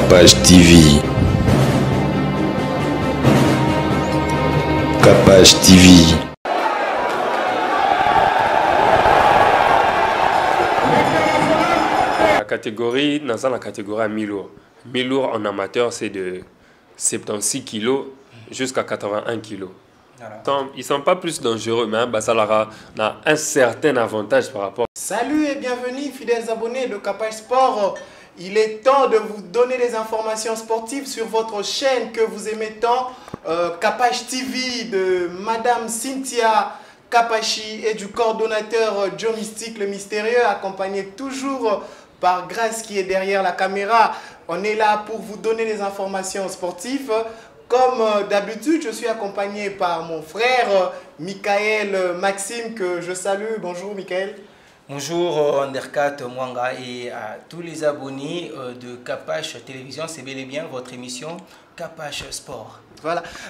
Capage TV. Capage TV. La catégorie, dans la catégorie à mi-lourd. Mi-lourd en amateur, c'est de 76 kg jusqu'à 81 kg. Ils ne sont pas plus dangereux, mais ça leur a un certain avantage par rapport. Salut et bienvenue, fidèles abonnés de Capage Sport. Il est temps de vous donner des informations sportives sur votre chaîne que vous aimez tant, Capage TV de Madame Cynthia Kapachi et du coordonnateur Joe Mystique le Mystérieux, accompagné toujours par Grace qui est derrière la caméra. On est là pour vous donner des informations sportives. Comme d'habitude, je suis accompagné par mon frère Michael Maxime que je salue. Bonjour Michael. Bonjour Undercat Mwanga et à tous les abonnés de Capage Télévision. C'est bel et bien votre émission Capage Sport.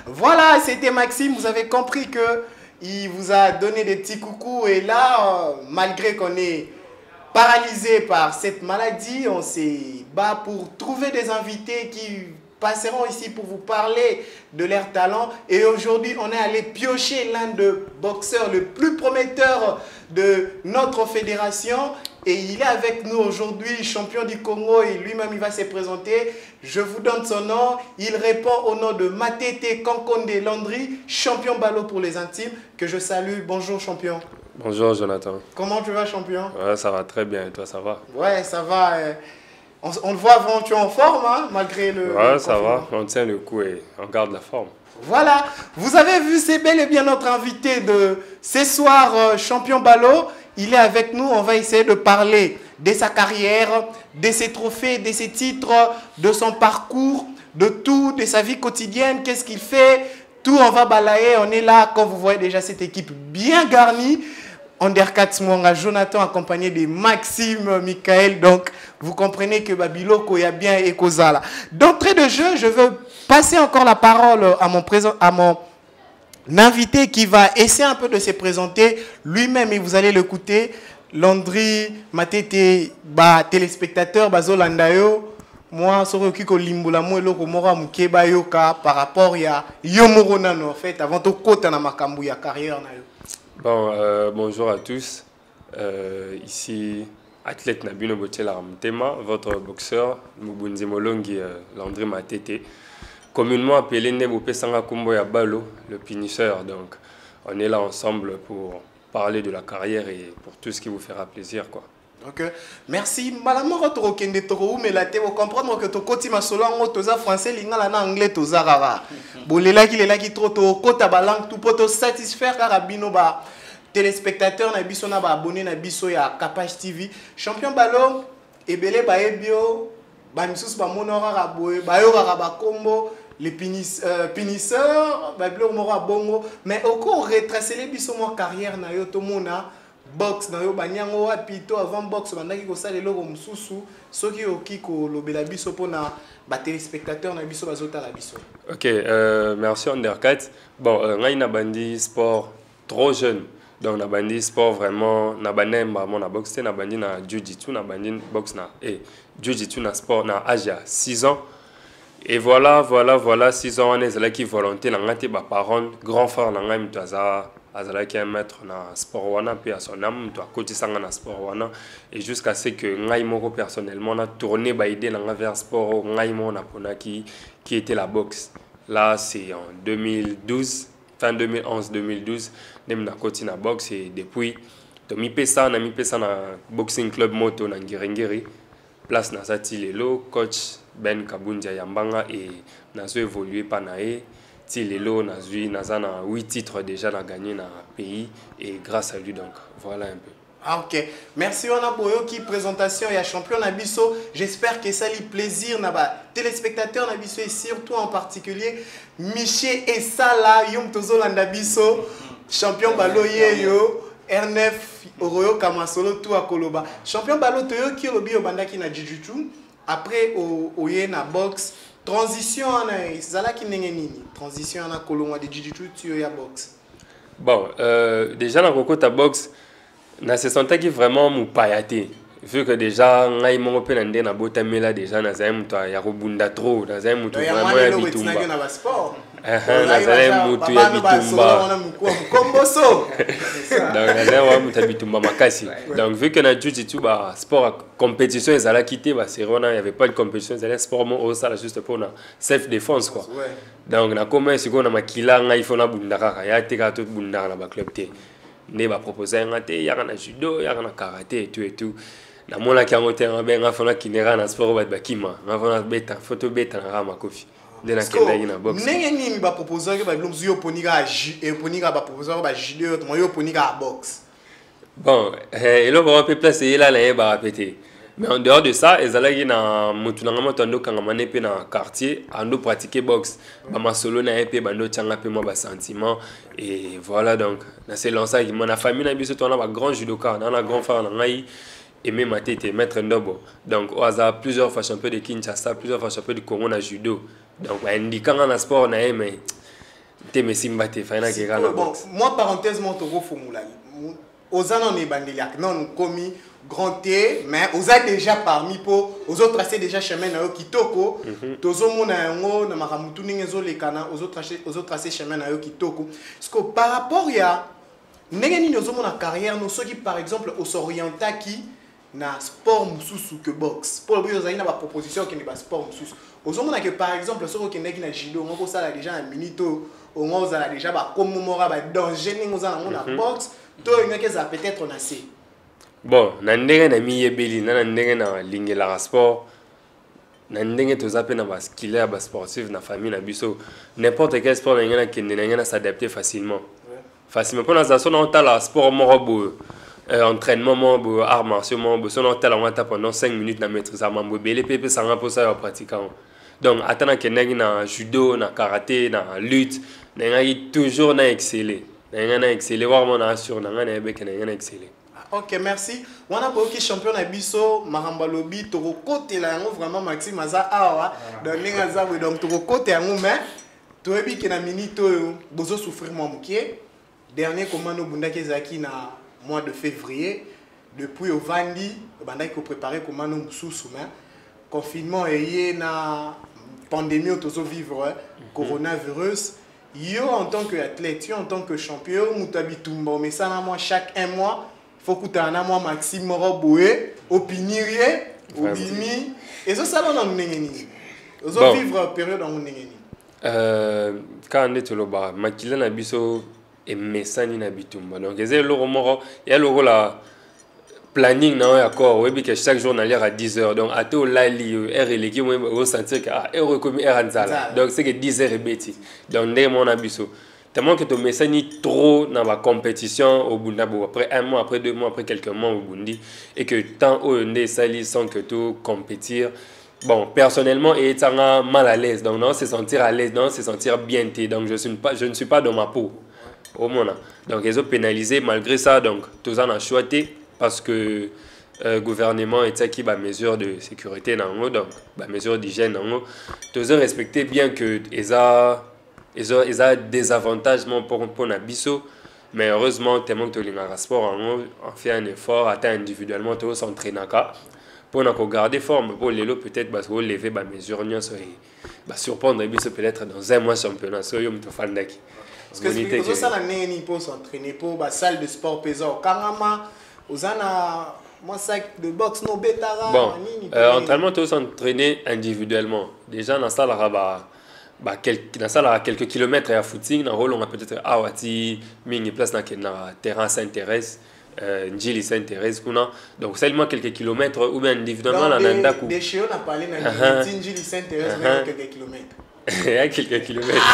Voilà, c'était Maxime. Vous avez compris que il vous a donné des petits coucous. Et là, malgré qu'on est paralysé par cette maladie, on s'est battu pour trouver des invités qui passeront ici pour vous parler de leur talent. Et aujourd'hui, on est allé piocher l'un des boxeurs le plus prometteur de notre fédération. Et il est avec nous aujourd'hui, champion du Congo, et lui-même il va se présenter. Je vous donne son nom. Il répond au nom de Matete Kankonde Landry, champion ballot pour les intimes, que je salue. Bonjour champion. Bonjour Jonathan. Comment tu vas champion? Ouais, ça va très bien, et toi ça va? Ouais, ça va. On le voit avant, tu es en forme, hein, malgré le... Ouais, ça va, on tient le coup et on garde la forme. Voilà, vous avez vu, c'est bel et bien notre invité de ce soir, champion ballot. Il est avec nous, on va essayer de parler de sa carrière, de ses trophées, de ses titres, de son parcours, de tout, de sa vie quotidienne, qu'est-ce qu'il fait. Tout, on va balayer, on est là, comme vous voyez déjà cette équipe bien garnie. Undercat Mwanga, Jonathan accompagné de Maxime, Michael. Donc, vous comprenez que Babiloko y a bien Ekozala. D'entrée de jeu, je veux passer encore la parole à mon invité qui va essayer un peu de se présenter lui-même et vous allez l'écouter. Landry, Matete, téléspectateur, Bazolandayo. Moi, je suis limbola mo eloko mora mukeba yoka par rapport à Yomorona en fait avant tout côté na makambu ya carrière na yo. Bon, bonjour à tous. Ici, athlète Nabino Botela Ramtema, votre boxeur, Mubunzi Molongi Landry Matete, communément appelé Nebopé Sanga Kumbo Yabalo, le finisseur. Donc, on est là ensemble pour parler de la carrière et pour tout ce qui vous fera plaisir, quoi. Ok, merci. Malamoro to kende to mais la te vous comprendre que to koti masolo ngo toza français lingala na anglais toza rara. Bolela ki trop to kota ba langue tout poto satisfaire karabino ba téléspectateurs na biso na ba abonné na biso ya Capage TV. Champion ballon ebele ba ebio ba misusu ba monora boye ba yora ba combo les finisseurs ba blo mora bongo mais au cours retracer les biso mo carrière na yo to mona box na yo banyango wapi to avant box bandaki ko sala eloko mususu soki okiko lobela biso pona ba téléspectateurs na biso bazota la biso. OK, merci Undercat. Bon, ngai na bandi sport trop jeune. Donc na bandi sport vraiment na banem vraiment na boxe na bandi na jiu-jitsu na bandi boxe na jiu-jitsu na sport na Asia 6 ans. Et voilà 6 ans on est là qui volonté na ngati ba parents grand frère na ngai mtaza azala qui mettre na sport wana puis à son âme toi côté sanga na sport wana et jusqu'à ce que ngai moko personnellement na tourné ba idée na vers sport ngai mo na pona qui était la boxe. Là c'est en 2012 fin 2011-2012 nem na côté na boxe et depuis to mi pesa na boxing club moto na Ngirengiri place na sati lelo coach Ben Kabundia Yambanga et na zo évolué panae Tilelo Nazana 8 titres déjà n'a gagné dans le pays et grâce à lui donc voilà un peu. Ah ok, merci on a boyo qui présentation et champion Nabiso. J'espère que ça lui plaisir na ba téléspectateurs Nabiso et surtout en particulier Miché et Sala Yom Tozolanda Biso champion baloye yo R9 Oroyo Kamasolo tout à Koloba. Champion balo toyo qui lobi obandaki na jiu-jitsu après oye na boxe. Transition na zala ki ndenge nini? Transition na kolongwa de jiu-jitsu tu ya boxe. Bon, déjà na kokota boxe na se sentait qui vraiment mou payaté. vu que déjà ngai mongo pe nande na botamela déjà na zaye mutu ya kobunda trop na zaye mutu vraiment ya bitumba na zaye mutu ya bitumba donc na zaye wa mutu ya bitumba makasi donc vu que na jiu-jitsu ba sport compétition ezala quitté ba c'est vraiment il y avait pas de compétition ezala sport mo au ça juste pour na self défense quoi donc na comment siko na makila ngai faut na bunda kaka ya teka to bunda na ba club te ne ba proposer ngate ya na judo ya na karaté et tout na mona ki ango terrain ben ngafona kinera na sport ba bakima ngafona beta photo beta na rama kofi de na kenda ina box nenge nini ba proposer ke ba blomzu yo ponika e ponika ba proposer ba judo to yo ponika box bon et là on peut placer là là ba répéter mais en dehors de ça ezalaki na mutu na ngama tondo kanga manepe na quartier ando pratiquer boxe ba masolo na epé bando tchanga pe moi ba sentiment et voilà donc na c'est lancé qui mon famille na biso to na ba grand judoka na na grand frère na ngai et même à tête maître Ndobo donc au hasard plusieurs fois champion de Kinshasa plusieurs fois champion de Congo na judo donc ba indikanga na sport na mais te mesimba te faina ke kana bon moi parenthèse mon togo formula ozana ne bandeliak non komi grand T mais oza déjà parmi pour aux autres tracés déjà chemin na yo kitoko tozo mona yango na makamutu ninge zo lekana aux autres tracés chemin na yo kitoko parce que par rapport ya ndenge nini ozo mona carrière no soki par exemple au s'orienta qui na sport mususu que boxe pour le but ozali na ba proposition qui ne ba sport mususu ozomona que par exemple soko kendeki na judo ngoko sala déjà na minito ongo ozala déjà ba komomora ba danger ningo za na boxe to ngeke za peut-être na C bon na ndenge na miyebeli na ndenge na lingela sport na ndenge tozape na ba skiller ba sportif na famille na biso n'importe quel sport na kende na s'adapter facilement facilement pour na zaso na tala sport morobo entraînement mo art martiaux mo so na tala on tape pendant 5 minutes na maîtrise à mambo belé pepe sanga pour ça pratiquant donc atana kende na judo na karaté na lutte na ngai toujours na exceller na exceller vraiment na sur na ngana ebe kena na exceller. Ok, merci. On a beaucoup champion na biso Maramba Lobi toko côté là vraiment Maxime Aza awa donc ninga za donc toko côté yango mais toyebi ke na minito bozo souffrir moi mukie dernier commando bundaki zaki na mois de février depuis au Vandi bandaki ko préparer commando mususu mais confinement et na pandémie tozo vivre coronavirus yo en tant que athlète yo en tant que champion mutabi tumba mais ça na moi chaque un mois faut que tu aies un mois Maxime Moroboué, opinirie, obimi. Et ça, ça va dans le nengeni. Vous allez vivre période dans le nengeni. Quand on est au bar, Makila Nabiso et Messani Nabitumba. Donc, il y a le la planning dans l'accord. Oui, que chaque jour on allait à 10h. Donc, à tout l'ali, R et l'équipe, on va sentir que R comme R Anzala. Donc, c'est que 10h est bêtis. Donc, on est mon Abiso. Tellement que tu mets trop dans la compétition au Bundabo, après un mois, après 2 mois, après quelques mois au Bundi, et que tant on est sali sans que tu compétir. Bon, personnellement, et tu mal à l'aise. Donc, non, c'est sentir à l'aise, non, c'est sentir bien. Donc, je ne suis pas dans ma peau. Au moins. Donc, ils ont pénalisé malgré ça. Donc, tous en ont choisi parce que le gouvernement et qui ba mesure de sécurité, donc, ba mesure d'hygiène, tous ont respecté bien que ils ont des avantages pour Nabiso, mais heureusement, tellement que tu as sport, on fait un effort, atteint individuellement, tu s'entraîner pour garder forme, pour les lots peut-être parce que lever ba mesure surprendre Nabiso peut-être dans un mois championnat, so yo mto fandaki. Parce que ça la neni pour s'entraîner pour ba salle de sport pesant. Karama, osana moi sac de boxe no betara. Bon, entraînement tu s'entraîner individuellement. Déjà dans ça la quelques kilomètres à footing dans rôle on a peut-être awati mini place na terrain s'intéresse Njili s'intéresse kuna donc seulement quelques kilomètres ou bien individuellement la nanda ku des chiens on a parlé na Njili s'intéresse même quelques kilomètres il y a quelques kilomètres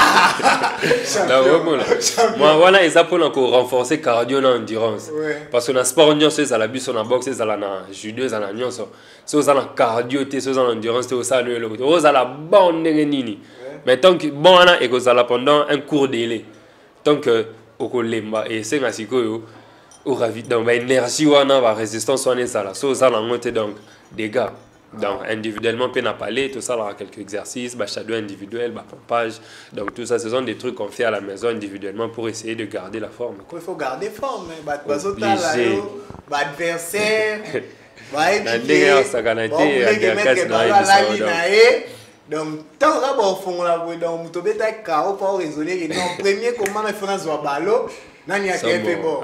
moi voilà ils appellent pour renforcer cardio na endurance parce que dans sport on c'est à la bus on a boxe c'est à la judo c'est à la nyonso c'est aux la cardio c'est aux endurance c'est aux ça le aux à la bonne nini. Mais tant que bon ana et que ça pendant un court délai tant que au kolemba et c'est ainsi que au ravi donc l'énergie wana va résistance wana ça là ça la monte donc dégâts donc individuellement peine à parler tout ça là quelques exercices shadow individuel pompage donc tout ça ce sont des trucs qu'on fait à la maison individuellement pour essayer de garder la forme il faut garder forme adversaire Donc, tant que vous faites la voix dans le tobe ta kao pour raisonner non premier comment il faut dans ballon nani a fait bon.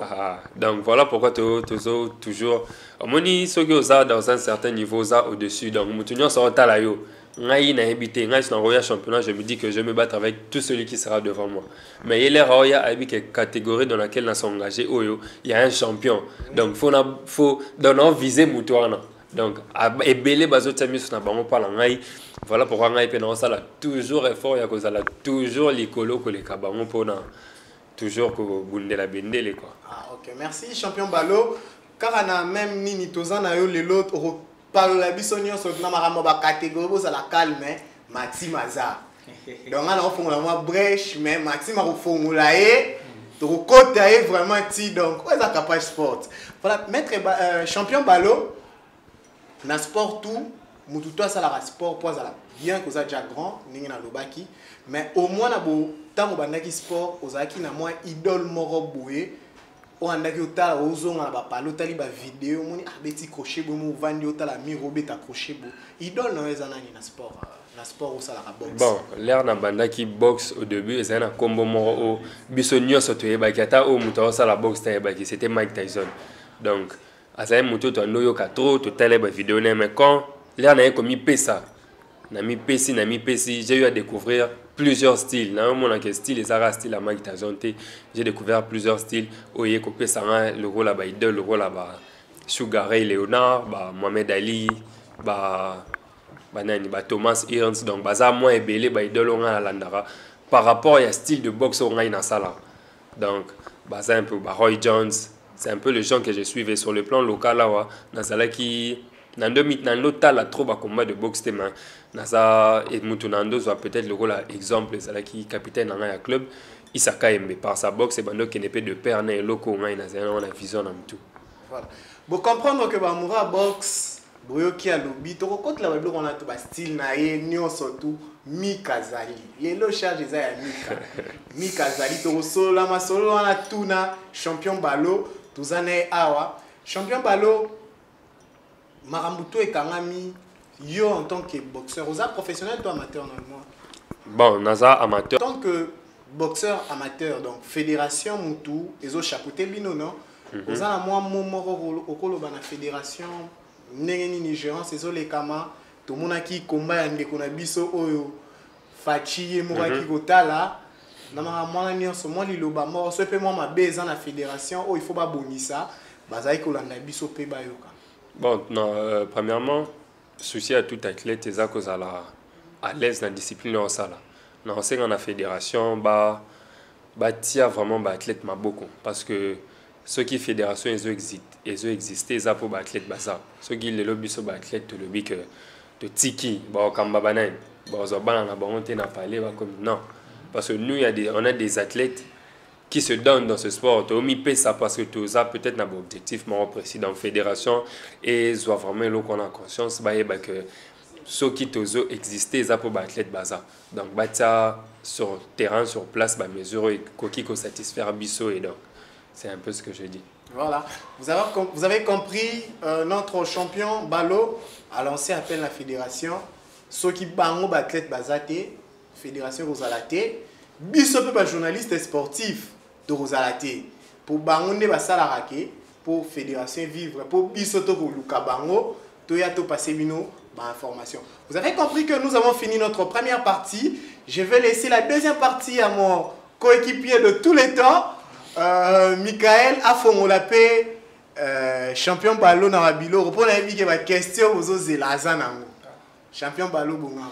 Donc voilà pourquoi toujours moni ceux qui ont dans un certain niveau ça au-dessus donc mutunyo so tala yo ngai na habité ngai dans Royal championnat je me dis que je vais me battre avec tout celui qui sera devant moi mais il est Royal avec une catégorie dans laquelle on s'est engagé oyo il y a un champion donc faut dans viser mutuana donc ebele bazoti miso na bango pala ngai voilà pourquoi ngai pe na sala toujours effort ya kozala toujours likolo ko le kabango pona toujours ko bundela bendele quoi. OK, merci champion Balo car on a même nini tozana yo le l'autre parle la bisonio so na maramo ba catégorie bo la calme Maxime Aza donc on a fond la moi brèche mais Maxime a fongula e to côté vraiment ti donc ouais ça capable sport voilà maître champion Balo na sport tout mutu to ça la sport pour ça bien que ça déjà grand ningi na lobaki mais au moins na bo tango bandaki sport ozaki na moi idole moro boye o andaki otala ozonga na ba palo tali ba vidéo moni abeti crochet bo mo vandi otala miro beta crochet bo idole na eza nani na sport ça la boxe bon l'air na bandaki boxe au début eza na combo moro o biso nyoso to yebaki ata o muto ça la boxe ta yebaki c'était Mike Tyson donc azaye muto to ndoyo ka trop to tala ba vidéo mais quand l'air na comme pesa na mi pesi j'ai eu à découvrir plusieurs styles na mon que style et ça style à Mike Tyson j'ai découvert plusieurs styles oye ko pesa le rôle là ba idole le rôle là ba Sugar Ray Leonard ba Mohamed Ali ba nani ba Thomas Hearns donc baza moi ebele ba idole on a landara par rapport à style de boxe on a na sala donc baza un peu ba Roy Jones c'est un peu le genre que je suivais sur le plan local là na sala qui dans la trop à combat de boxe tema nasa et mutunando soit peut-être le rôle exemple c'est là qui capitaine dans un club Isaka Embe par sa boxe et bando qui n'est pas de père né loko on a vision en tout voilà bon comprendre que ba moura boxe boyo ki a lobby to ko la ba on a to ba style na ye nyo surtout Mikazali lelo charge za ya Mikazali to solo la masolo on a tuna champion Balo tuzane awa champion Balo Marambuto et Kangami, yo en tant que boxeur, vous êtes professionnel ou amateur normalement? Bon, Naza amateur. En tant que boxeur amateur, donc fédération Moutou, ils ont chapeauté bino non? Vous avez moi au colo de la fédération, n'engeni Nigérian, ils ont les kama, tout le monde qui combat en dekona biso oyo, Fachi et Mouraki Kotala, na moi ni en ce moment liloba mort, ce peut moi ma base dans la fédération, oh il faut pas bonissa, bazai kolanda biso pe bayoka. Bon, non, premièrement, souci à tout athlète, c'est que ça à l'aise dans la discipline en salle. Dans la fédération, tia vraiment athlète ma beaucoup parce que ceux qui fédération ils ont existé ça pour athlète bazar. Ceux qui le lobby sur athlète le lobby que de tiki, comme babanan, na parler comme non parce que nous on a des athlètes qui se donnent dans ce sport. Tu as ça parce que tu as peut-être un objectif précis dans la fédération et soit vraiment qu'on a conscience que ceux qui ont existé ça pour athlète baza. Donc sur terrain sur place mesure et qui satisfaire biso et donc c'est un peu ce que je dis. Voilà, vous avez compris notre champion Balo a lancé appel à la fédération ceux qui bango athlète bazate fédération Rosalate biso pe journaliste sportif de Rosalate pour bangonde basalarake pour fédération vivre pour bisoto ko luka bango to ya to passer bino ba information. Vous avez compris que nous avons fini notre première partie. Je vais laisser la deuxième partie à mon coéquipier de tous les temps Michael Afongolape champion Balo na Rabilo répondre à une question aux zelaza nango. Champion Balo bonga.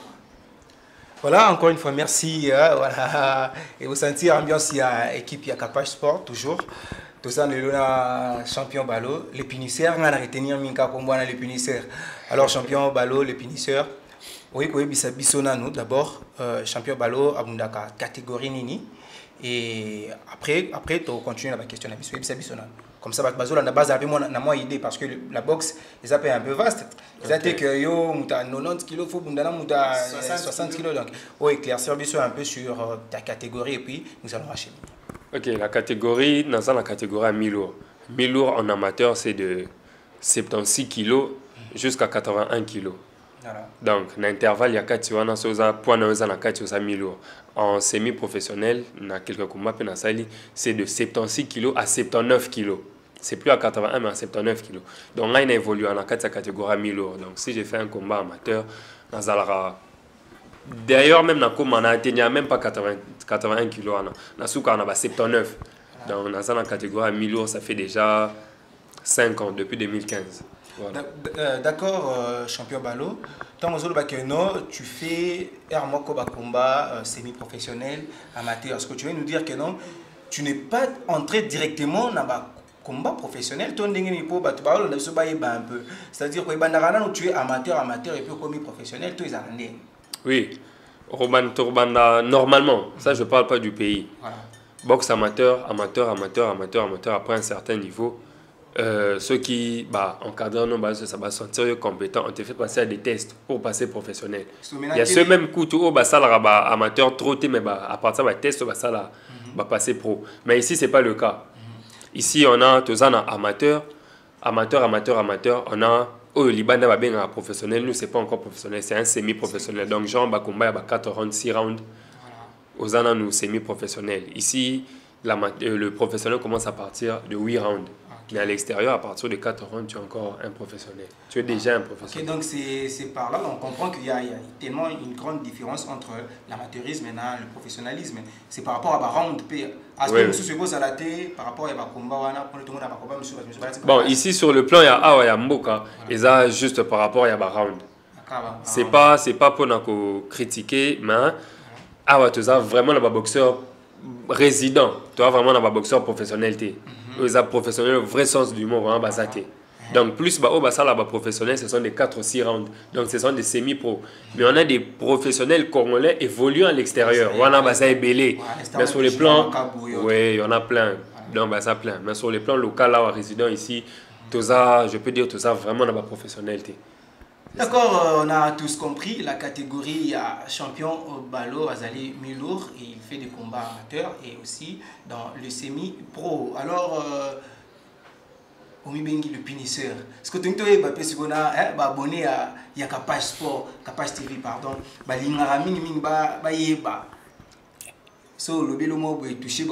Voilà, encore une fois, merci. Voilà. Et vous sentir ambiance, il y a équipe, il y a Capage Sport, toujours. Tout ça, nous avons champion Balo, les punisseurs, on a retenu Minka Kombouana, les punisseurs. Alors, champion Balo, les punisseurs. Oui, oui, Bissona, nous, d'abord, champion Balo, Abundaka, catégorie Nini. Et après, tu continues la question de Bissona. Comme ça, on a base moi idée parce que la boxe, ils appellent un peu vaste. Ils appellent que yo, 90 kg, faut 60 kg. Donc, oui, éclaircir un peu sur ta catégorie et puis nous allons enchaîner. Ok, la catégorie, dans la catégorie à mi-lourd. Mi-lourd en amateur, c'est de 76 kg jusqu'à 81 kg. Voilà. Donc, l'intervalle, il y a 4 points de mi-lourd. En semi-professionnel, il y a quelques combats, c'est de 76 kg à 79 kg. C'est plus à 81, mais à 79 kg. Donc là, il a évolué en 4 catégories mi-lourd. Donc, si j'ai fait un combat amateur, d'ailleurs, même dans on a atteint même pas 81 kg. On a 79. Donc, dans la catégorie mi-lourd, ça fait déjà 5 ans, depuis 2015. Voilà. D'accord, champion Balo. Tant que tu fais un combat semi-professionnel, amateur. Est-ce que tu veux nous dire que non, tu n'es pas entré directement dans le combat professionnel? C'est-à-dire que tu es amateur et puis commis professionnel, tu es arrêté. Oui, normalement, ça je ne parle pas du pays. Voilà. Boxe amateur, après un certain niveau. Ceux qui encadrent, ça va sentir compétent, on te fait passer à des tests pour passer professionnel. Il y a ce même coup, amateur trotté, mais à partir de test, ça va passer pro. Mais ici, ce n'est pas le cas. Ici, on a tous un amateur. On a au Liban, un professionnel. Nous, ce n'est pas encore professionnel, c'est un semi-professionnel. Donc, genre, combat, il y a 4 rounds, 6 rounds. Aux ans, nous, semi-professionnels. Ici, le professionnel commence à partir de 8 rounds. Mais à l'extérieur, à partir de 4 rounds, tu es encore un professionnel. Tu es déjà un professionnel. Okay, donc c'est par là qu'on comprend qu'il y a tellement une grande différence entre l'amateurisme et le professionnalisme. C'est par rapport à round P. Par rapport à combat, bon, ici sur le plan, il y a Mboka. Et ça, juste par rapport à round. C'est pas pour nous critiquer, mais tu as vraiment un boxeur résident. Tu as vraiment un boxeur professionnel. Les professionnels, le vrai sens du mot, vraiment basaté. Donc, plus professionnels, ce sont des 4-6 rounds. Donc, ce sont des semi-pro. Mais on a des professionnels congolais évoluant à l'extérieur. On a basé belé. Mais sur les plans, oui, il y en a plein. Donc, ça plein. Mais sur les plans locaux, là, résident ici, tout ça, je peux dire tout ça vraiment dans ma professionnalité. D'accord, on a tous compris. La catégorie champion au Balo, Azali mi-lourd, et il fait des combats amateurs et aussi dans le semi-pro. Alors, Omibengi le punisseur. Est-ce que tu es abonné à Kapage Sport, Kapage TV, pardon. So, le bélomo est touché,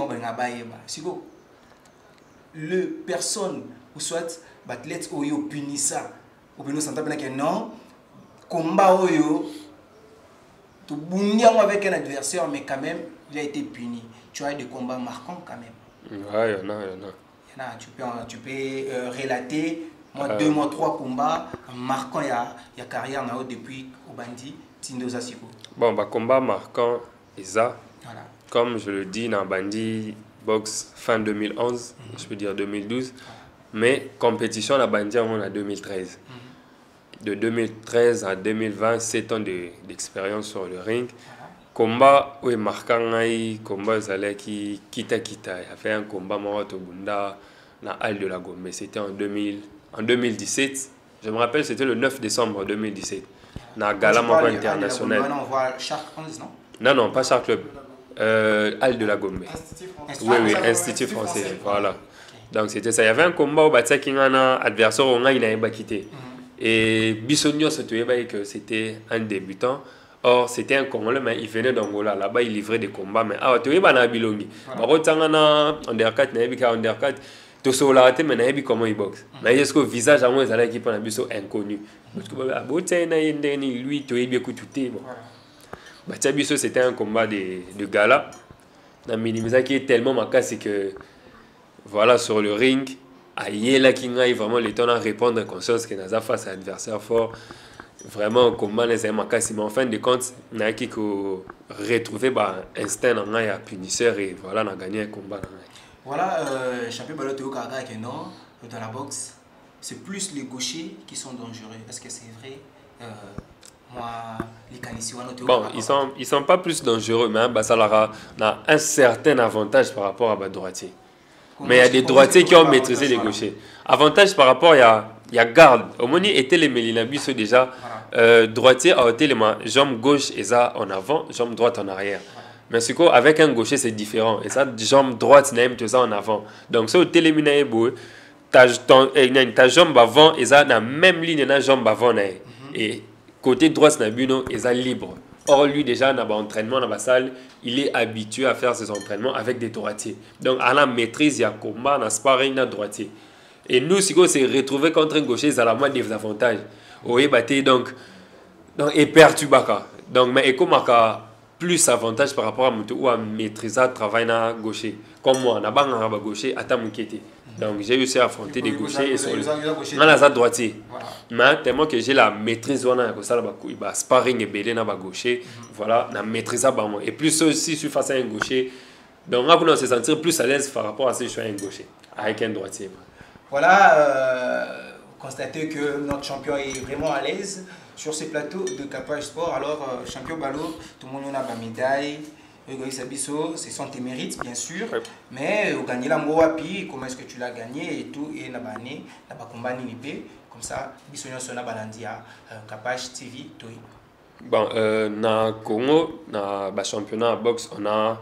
le personne ou soit athlète ou yo punissa. Ou bien non, combat oyo, tu bundiam avec un adversaire, mais quand même, il a été puni. Tu as des combats marquants quand même. Ouais, il y en a. Tu peux relater, moi, 2 mois, 3 combats marquants, il y a carrière depuis Obandi, Tindoza Siko. Bon, combat marquant, Isa. Voilà. Comme je le dis, dans Bandi Box fin 2011, je peux dire 2012. Mais compétition, la Bandi, on a 2013. De 2013 à 2020, 7 ans d'expérience sur le ring. Combat où est marquant, combat qui kita. Il a fait un combat Bunda dans Halle de la Gombe. C'était en 2017. Je me rappelle, c'était le 9 décembre 2017. Dans Gala international. On voit Shark 11, non? Non, pas Shark Club. Halle de la Gombe. Oui, Institut français. Voilà. Donc c'était ça. Il y avait un combat où un adversaire il n'a quitté. Et Bissonio se trouvait que c'était un débutant. Or, c'était un Congolais, mais il venait d'Angola. Là-bas, il livrait des combats. Mais tu vois, il y a Bilongi. Par contre, il y a un undercut, tu sais, mais comment il boxe. Mais est-ce que le visage à moi, il est inconnu. Lui, tu es bien écouté. C'était un combat de gala. Qui est tellement marqué, c'est que, voilà, sur le ring, il y a vraiment le temps de répondre à conscience que nous avons face à un adversaire fort. Vraiment, combat, mais en fin de compte, on a retrouvé l'instinct de punisseur et voilà, on a gagné un combat. Voilà, champion Balo Théo Karga, dans la boxe, c'est plus les gauchers qui sont dangereux. Est-ce que c'est vrai? Bon, ils sont pas plus dangereux, mais ça a un certain avantage par rapport à droitier. Mais il y a des droitiers qui ont maîtrisé les gauchers. Avantage par rapport, il y a garde. Au moment où était les Mélinabus déjà, droitier a été les jambes gauche et ça en avant, jambe droite en arrière. Mais c'est quoi, avec un gaucher c'est différent. Et ça, jambe droite, c'est ça en avant. Donc, ça, au téléminaïbo, ta jambe avant et ça la même ligne na jambe avant et côté droit na buno et ça libre. Or lui déjà dans l'entraînement dans la salle, il est habitué à faire ses entraînements avec des droitiers. Donc à la maîtrise il y a combat dans sparring na droitier. Et nous si on s'est retrouvé contre un gaucher ça a la moins des avantages. Oui batté donc et perturbaka. Donc mais ekomaka plus avantage par rapport à mutu ou à maîtriser travail na gaucher. Comme moi na banga ba gaucher ata mukete. Donc j'ai réussi à affronter des gauchers et sur la droitier. Mais tellement que j'ai la maîtrise comme ça la sparring et belé na ba gaucher, voilà, na maîtrise à moi. Et plus aussi je suis face à un gaucher. Donc on va se sentir plus à l'aise par rapport à si je suis un gaucher avec un droitier. Voilà, constatez que notre champion est vraiment à l'aise sur ces plateaux de Capage Sport. Alors champion Balo, tout le monde a une médaille. Ce sont tes mérites, bien sûr, mais au gagner la Moapi, comment est-ce que tu l'as gagné et tout, et na bané, na ba combat ni comme ça, bisogno sona balandia, Capage TV, toi. Bon, na Congo, na ba championnat à boxe, on a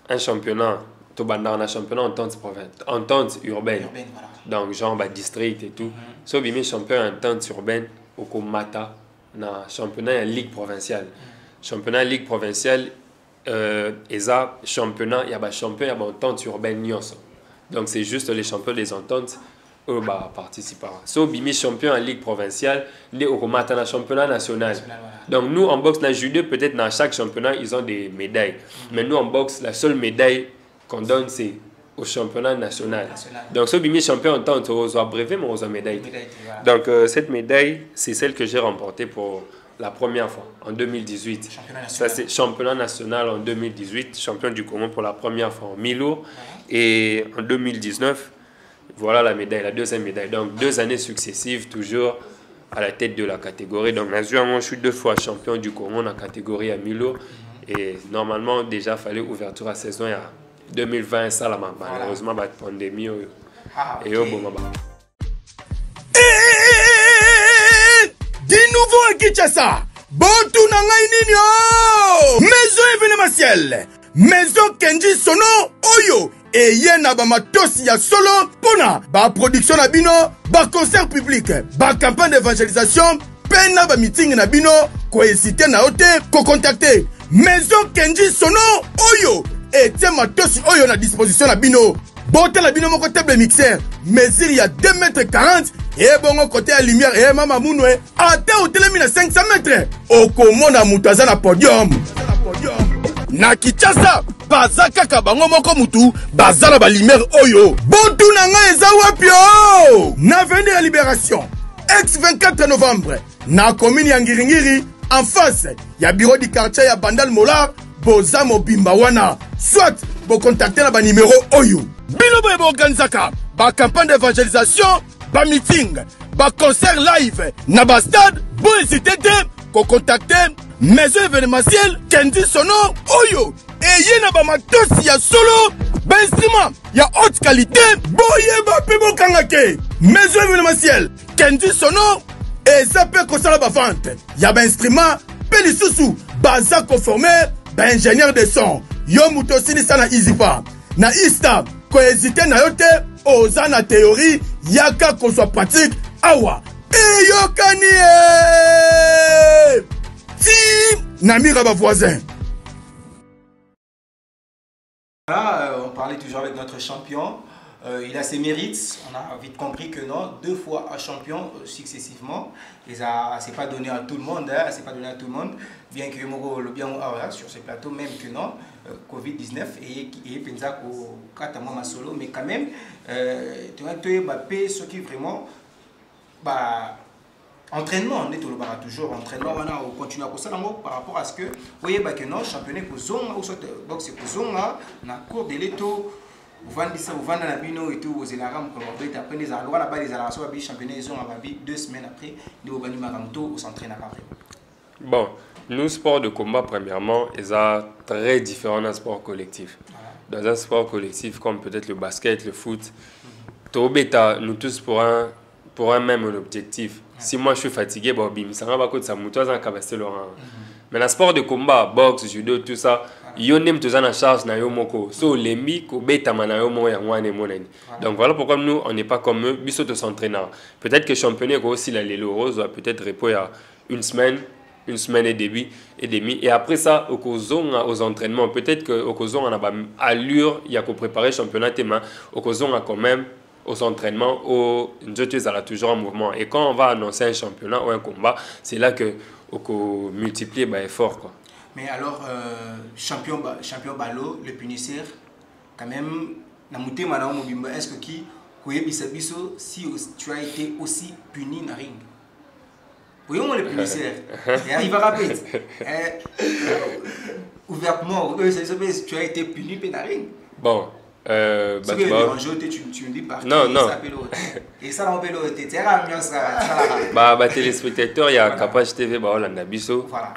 un championnat, tout banda on a championnat entente urbaine, voilà. Donc genre ba district et tout. So bimi champion entente urbaine au Komata, na championnat en ligue provinciale, championnat ligue provinciale. Et ça, championnat, il y a des champions, il y a des ententes urbaines. Donc c'est juste les champions des ententes eux participent. So bimi champion en ligue provinciale, les au combattant championnat national. Donc nous en boxe, dans judo, peut-être dans chaque championnat ils ont des médailles. Mais nous en boxe, la seule médaille qu'on donne c'est au championnat national. Donc so bimi champion en entente, on a brevet mais on a médaille. Donc cette médaille, c'est celle que j'ai remportée pour la première fois, en 2018. Ça, c'est championnat national en 2018, champion du Congo pour la première fois en mi-lourd. Et en 2019, voilà la médaille, la deuxième médaille. Donc 2 années successives, toujours à la tête de la catégorie. Donc je suis 2 fois champion du Congo dans la catégorie à mi-lourd. Et normalement, déjà, il fallait ouverture à saison en 2020, ça, là, malheureusement, la pandémie. Et au bon moment. Du nouveau à Kinshasa, Botu Nangai Nino, Maison événementielle, Maison Kenji Sono, Oyo, et Yena Bamatosi ya solo, Pona, ba production na bino, ba concert public, ba campagne d'évangélisation, pena ba meeting na bino, ko hésiter na ote, ko contacter, Maison Kenji Sono, Oyo, et tiens Matosi Oyo na disposition na bino. Bote la bino moko table mixeur, mesure il y a 2,40 m. Et bon côté à lumière et mama mounoué à hôtel 500 mètres au komona mutaza na podium na Kinshasa bazaka kabango moko mutu bazala ba lumière oyo bontu nanga eza wapio na avenue ya Libération ex 24 novembre na commune ya Ngiringiri en face ya bureau du quartier ya Bandal Molar boza mobimba wana soit bo contacter na ba numéro oyo bino bo organizaka ba campagne d'évangélisation ba meeting, ba concert live, na ba stade, bon hésiter ko contacter maison événementielle Kenji Sono Oyo et yena ba matosi ya solo, ba instrument ya haute qualité, boye ba pibo kangake maison événementielle Kenji Sono et ça peut conserver ba vente, ya ba instrument pe lisusu baza conformé ba ingénieur de son, yo mutosi ça na Easypa, na Ista ko hésiter na yote oza na théorie yaka qu'on soit pratique awa et yokani ti namira ba voisin. Voilà, on parlait toujours avec notre champion. Il a ses mérites. On a vite compris que non, 2 fois un champion successivement. C'est pas donné à tout le monde. Hein, c'est pas donné à tout le monde. Bien que Mogo le bien sur ces plateaux, même que non, Covid-19 et Penzako Katama solo, mais quand même, tu vois, ceux qui vraiment entraînement, on est toujours entraînement, on continue à ça par rapport à ce que, vous voyez, que non, championnat pour zone, ou soit boxe pour zone, na cours de l'étau. Vous vendez la bino et tout, vous avez la rame pour après les allois là-bas, les allois, les championnats, ils ont 2 semaines après, nous avons Maramto, on s'entraîne à Paris. Bon, nous, sport de combat, premièrement, ils sont très différents d'un sport collectif. Dans un sport collectif, comme peut-être le basket, le foot, nous tous pour un même objectif. Si moi je suis fatigué, bon, bim, ça va pas coûter ça, moi, toi, ça capacité Laurent. Mais dans le sport de combat, boxe, judo, tout ça, yo nem toza na charge na yo moko so lembi ko betama na yo mo ya ngwane monani. Donc voilà pourquoi nous on n'est pas comme eux biso de s'entraîner. Peut-être que championnat aussi la lelo rose va peut-être répondre à une semaine et demie et après ça aux entraînements peut-être que on a allure il y a qu'au préparer championnat tema on a quand même aux entraînements au toujours en mouvement et quand on va annoncer un championnat ou un combat c'est là que on multiplie effort quoi. Mais alors champion ballot le punisseur quand même na mutema na mobimba est-ce que qui koyebisa biso si tu as été aussi puni na ring? Oui, on le punisseur. Il va rappeler. Ouvertement, tu as été puni pénaring. Bon. Tu me dis par non. Et ça, on peut le téléspectateur, il y a Kapach TV, Holanda Bisso. Voilà.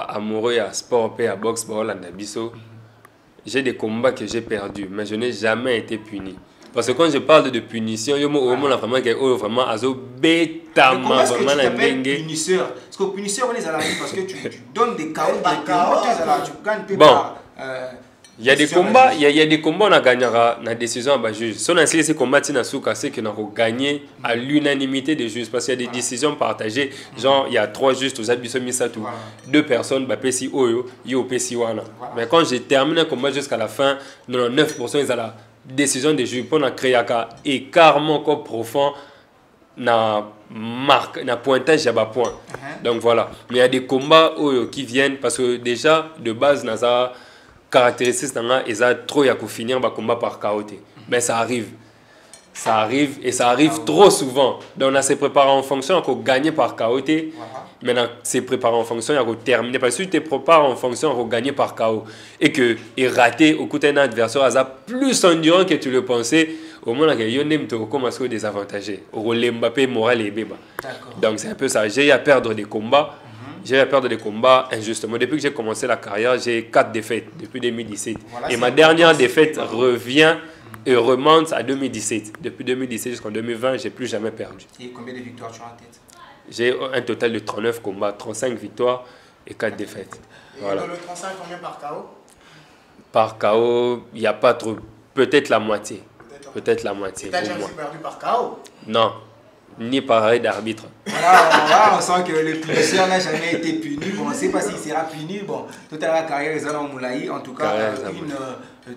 Amoureux à sport, à boxe, Holanda Bisso. J'ai des combats que j'ai perdus, mais je n'ai jamais été puni. Parce que quand je parle de punition, il y a vraiment azo bêta comment est-ce que tu t'appelles punisseur? Parce que punisseur on est à la vie parce que tu donnes des chaos directement, tu gagnes pas. Il y a des combats, il y a des combats on a gagné la décision à juge. Si on a essayé ces combats c'est que on a gagné à l'unanimité des juges parce qu'il y a des décisions partagées. Genre il y a 3 juges tous abisso misatu. 2 personnes pesi oyo, yo pesi wana. Mais quand j'ai terminé le combat jusqu'à la fin, 99% ils allaient décision des juges pour créer un écart encore profond na marque na pointage à bas point. Donc voilà, mais il y a des combats qui viennent parce que déjà de base na caractéristique et ça trop ya finir ba combat par chaoté. Mais ça arrive et ça arrive trop souvent. Donc on a se préparé en fonction qu'on gagner par chaoté. Maintenant, c'est préparé en fonction, il y a terminer. Parce que si tu te prépares en fonction, il y a gagner par KO. Et que rater au coup d'un adversaire, ça plus endurant que tu le pensais. Au moins, il y a des désavantagés. Au Mbappé, moral et béba. Donc, c'est un peu ça. J'ai à perdre des combats. J'ai à perdre des combats injustement. Depuis que j'ai commencé la carrière, j'ai 4 défaites depuis 2017. Voilà, et ma dernière défaite revient et remonte à 2017. Depuis 2017 jusqu'en 2020, je n'ai plus jamais perdu. Et combien de victoires tu as en tête? J'ai un total de 39 combats, 35 victoires et 4 défaites. Voilà. Le 35, combien par KO? Par KO, il n'y a pas trop. Peut-être la moitié. Peut-être la moitié. Tu as déjà perdu par KO? Non, ni par arrêt d'arbitre. Voilà, on sent que le punisseur n'a jamais été puni. Bon, on ne sait pas s'il sera puni. Bon, toute la carrière est en Moulaï. En tout cas, une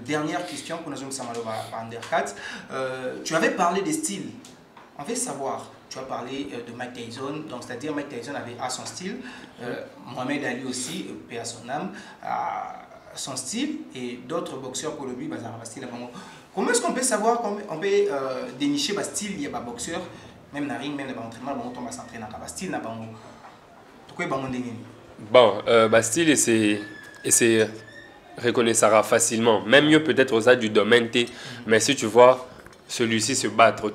dernière question pour nous, Samalova Undercat. Tu avais parlé des styles. On veut savoir. Tu as parlé de Mike Tyson, donc c'est-à-dire Mike Tyson avait son style, Mohamed Ali aussi, paix à son âme, son style, et d'autres boxeurs pour le but, style. Comment est-ce qu'on peut savoir, on peut dénicher le style, il y a des boxeurs, même dans le ring, même dans l'entraînement, on va s'entraîner dans le style, pourquoi il y a bon, le style, et c'est reconnaissera facilement, même mieux peut-être aux du domaine T, mais si tu vois, celui-ci se battre,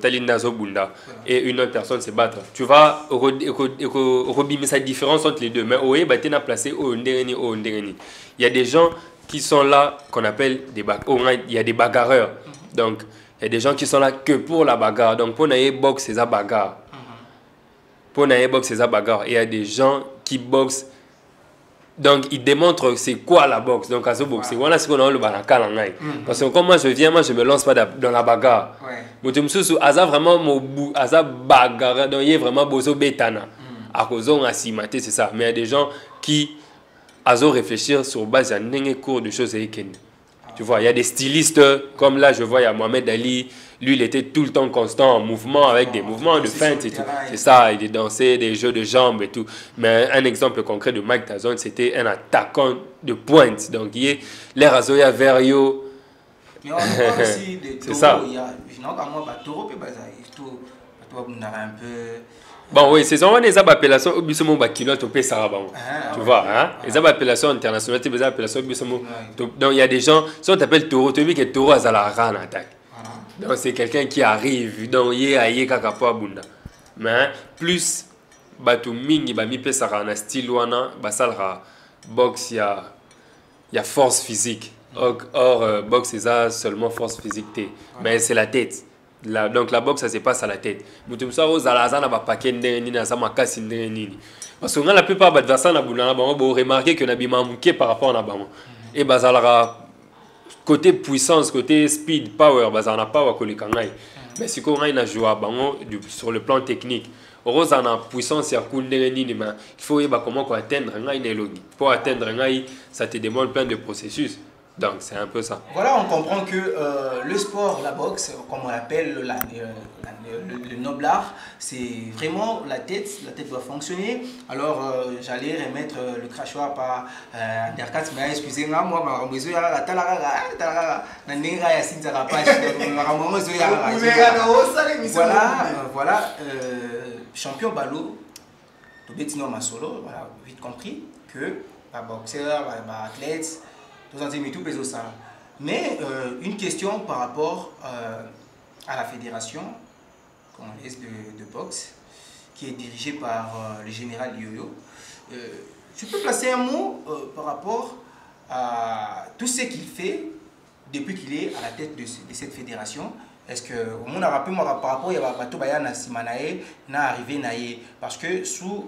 et une autre personne se battre. Tu vas rebimer sa différence entre les deux. Mais il y a des gens qui sont là, qu'on appelle des bagarreurs. Il y a des bagarreurs. Donc, il y a des gens qui sont là que pour la bagarre. Donc, pour naïe boxe, c'est ça bagarre. Pour naïe boxe, c'est ça bagarre. Et il y a des gens qui boxent. Donc, ils démontrent c'est quoi la boxe. Donc, à ce boxe, voilà ce qu'on a le banaka. Parce que quand moi je viens, moi je me lance pas dans la bagarre. Mais tu me soucies, Aza vraiment mon bout, Aza bagarre, donc il est vraiment bozo betana. À cause on a simaté, c'est ça. Mais il y a des gens qui Azo réfléchir sur base d'un cours de choses et tu vois, il y a des stylistes comme là je vois il y a Mohamed Ali. Lui, il était tout le temps constant en mouvement avec des mouvements de feinte et tout. C'est ça, il dansait des jeux de jambes et tout. Mais un exemple concret de Mike Tyson, c'était un attaquant de pointe. Donc, il est l'air à Zoya Verio. Mais on parle aussi de c'est ça. Il y a Taureau, un peu. Bon, oui, c'est vraiment des appellations au Bissomo Bakilot au Pessarabon. Tu vois, hein? Les appellations internationales, les appellations au Bissomo. Donc, il y a des gens, si on t'appelle Taureau, tu vois que Taureau a la rane attaque. Donc c'est quelqu'un qui arrive donc yé kakapo abunda mais plus batu mingi ba mi pesa na style wana basalra boxe ya force physique or boxe c'est ça seulement force physique mais c'est la tête donc la boxe ça se passe à la tête mutum so ozala na ba paquet ndeni na sama kasi ndeni parce que la plupart d'adversaires na bunda na bango bo remarquer que na bima muké par rapport na bango et bazalaka côté puissance, côté speed, power, bazana power kolikangai. Mais si on a une joie sur le plan technique, heureusement la puissance il faut comment atteindre pour atteindre ça te demande plein de processus. Donc c'est un peu ça. Voilà, on comprend que le sport, la boxe, comme on l'appelle, le noble art, c'est vraiment la tête doit fonctionner. Alors j'allais remettre le crachoir par Undercat, mais excusez-moi, moi, voilà, champion Balo, Tobetino Masolo, voilà, vite compris que boxeur, athlète, mais une question par rapport à la fédération congolaise de boxe qui est dirigée par le général Yoyo. Je peux placer un mot par rapport à tout ce qu'il fait depuis qu'il est à la tête de cette fédération. Est-ce que au monde a rappelé par rapport à bateau bayana simanae na arrivé naé parce que sous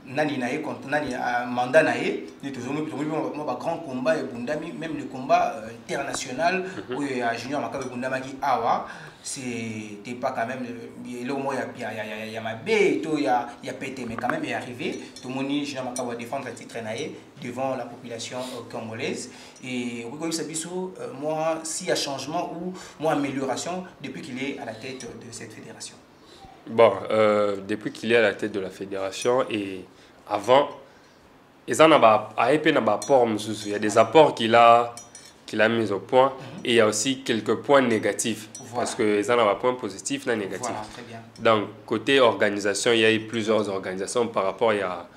nani naé contre nani mandat naé nous toujours grand combat et bundami même le combat international où il y a junior makabe bundama qui awa c'était pas quand même le moins il y a ma bé tout il y a pété mais quand même il est arrivé tout le monde junior makabe défendre le titre naé devant la population congolaise et moi s'il y a changement ou moi amélioration depuis qu'il est à la tête de cette fédération. Bon, depuis qu'il est à la tête de la fédération et avant, il y a des apports qu'il a mis au point et il y a aussi quelques points négatifs. Voilà. Parce que il y a des points positifs et négatifs. Voilà, très bien. Donc, côté organisation, il y a eu plusieurs organisations par rapport à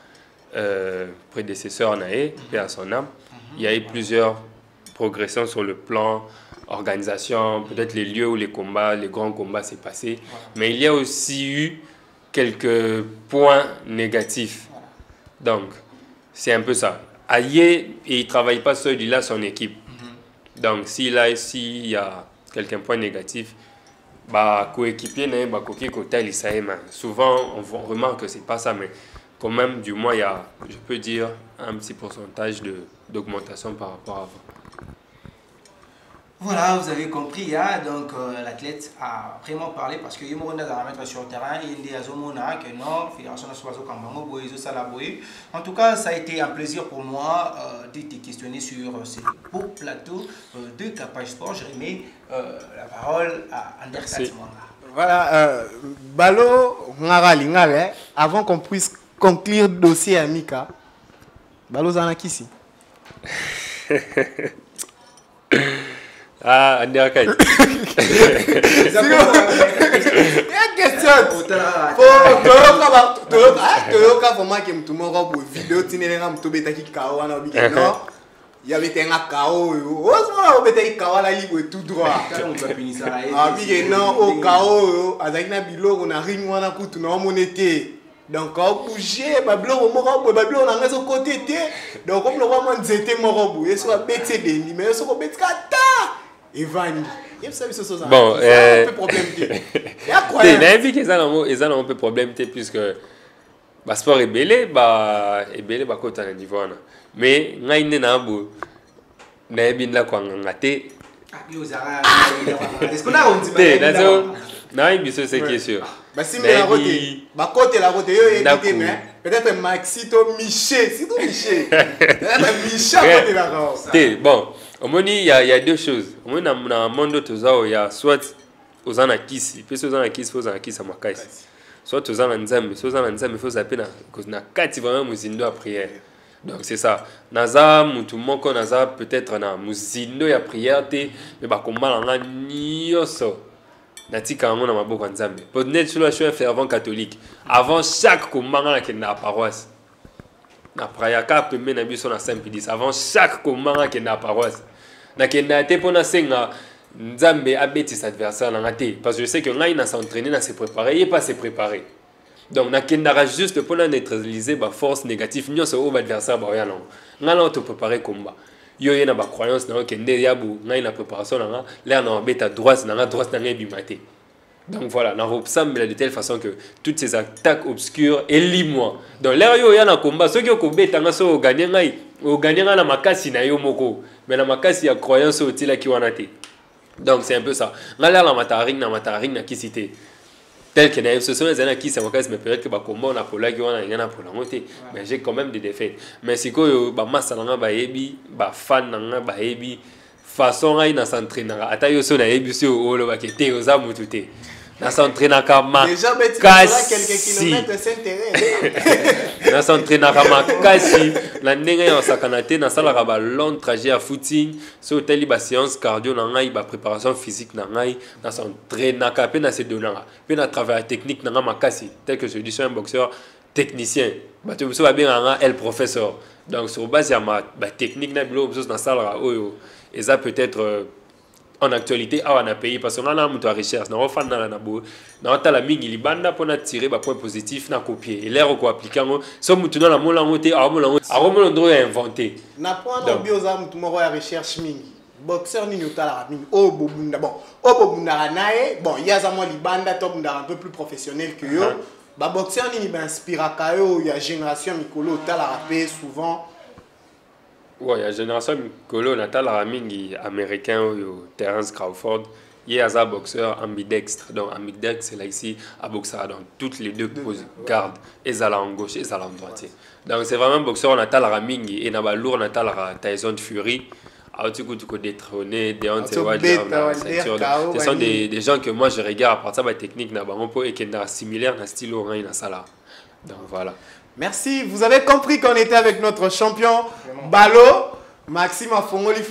prédécesseur Naé, et à son âme. Il y a eu plusieurs progressions sur le plan organisation, peut-être les lieux où les grands combats s'est passé. Voilà. Mais il y a aussi eu quelques points négatifs. Voilà. Donc, c'est un peu ça. Aïe, il ne travaille pas seul, il a son équipe. Donc, s'il y a quelques points négatifs, coéquipier, souvent on remarque que ce n'est pas ça, mais quand même, du moins, il y a, je peux dire, un petit pourcentage d'augmentation par rapport à avant. Voilà, vous avez compris, hein? Donc l'athlète a vraiment parlé parce que il m'a mettre sur le terrain, il dit à Zomona que non, Fédération nationale Kambango, Boézo Salaboé. En tout cas, ça a été un plaisir pour moi de te questionner sur ces beaux plateaux de Capage Sport. Je remets la parole à Andercat Mwanga. Voilà, Balo, avant qu'on puisse conclure le dossier à Mika, Balo Zanakisi. Ah, Undercat. Il y a une question. Il y avait un chaos. Heureusement, il y avait un chaos là libre tout droit. Ah oui, non, au chaos, avec na bilo, on a ring, on a coûté, on a monété. Donc, quand on bouge, Babylon, on a un côté. Donc, comme le roi m'a dit, c'était mon robot. Il soit bêté, mais il soit bêté. Et Vani. Bon, un peu problème. Il y a quoi? Il y a un peu problème puisque le sport est belé, côté à niveau. Mais il y a un peu de c'est qui est sûr. Peut-être Maxito Miché. C'est tout Miché. Bon, au moins il y a deux choses. Au moins dans le monde il y a soit aux anakis, puis aux anakis, aux anakis à Makais. Soit aux ananzambe, soit aux ananzambe, il faut s'appeler na kati vraiment muzindo à prière. Donc c'est ça. Naza mutumoko naza peut-être na muzindo ya prière te, mais ba komala nga nyoso. Natika ngona maboko nzambe. Peut-être sur je suis un fervent catholique. Avant chaque combat na la paroisse. Na prayaka pe mena biso na Saint-Pédis. Avant chaque combat na la paroisse. Na kenda te pona senga nzambe abeti cet adversaire na ngate parce que je sais que nga ina s'entraîner na se préparer et pas se préparer. Donc na kenda juste pour neutraliser ba force négative nyonso au adversaire ba ya non. Nga na to préparer combat. Yo yena ba croyance na kende yabu nga ina préparation na nga là na beta droite na nga bimate. Donc voilà, on ressemble de telle façon que toutes ces attaques obscures éliminer. Donc l'air yo ya na combat, ceux qui ont combattu au gagner na makasi na yo moko, mais na makasi ya croyance au tila ki wanate. Donc c'est un peu ça. Ngala la mataring na kisité. Tel que na ce sont les années qui c'est makasi mais peut-être que ba combat on a pour la qui wana ngana pour la montée, mais j'ai quand même des défaites. Mais si ko ba massa na ba yebi, ba fan na ba yebi façon ay na s'entraîner. Ata yo so na yebi so o lo ba ke te oza mutute. Na s'entraîner kama déjà quelques kilomètres c'est terrain. Na s'entraîner kama kasi na ndenge ya sakanate na sala ka ba long trajet à footing so teli ba séance cardio na ngai ba préparation physique na ngai na s'entraîner ka pe na se donanga pe na travail technique na makasi tel que je dis sur un boxeur technicien ba tu so ba bien nga el professeur donc sur base ya ma technique na bilo na sala oyo et ça peut-être en actualité on a payé parce qu'on a une recherche na refan na nabo na tala mingi libanda pour na tirer ba point positif na copier et l'air ko appliquer ngo so mutu na mola ngote a mola ndro inventé na point na bioza mutu mo ya recherche mingi boxeur ni tala mingi o bobunda bobunda nae bon yaza mo libanda to bunda un peu plus professionnel que yo ba boxeur ni ba inspira ka yo ya génération mikolo tala rapé souvent. Ouais, il y a génération Mikolo, Natal Ramingi, américain, Terence Crawford, il y a un boxeur ambidextre. Donc, ambidextre, c'est là ici, à boxer dans toutes les deux gardes, et à en gauche et à en droite. Donc, c'est vraiment un boxeur Natal Ramingi, et Naba lourd Natal Tyson Fury. Tu peux détrôner Deontay Wilder, ce sont des gens que moi je regarde à partir de la technique, et qui sont similaires à style orange. Donc, voilà. Merci, vous avez compris qu'on était avec notre champion Balo, Maxime Fongoli,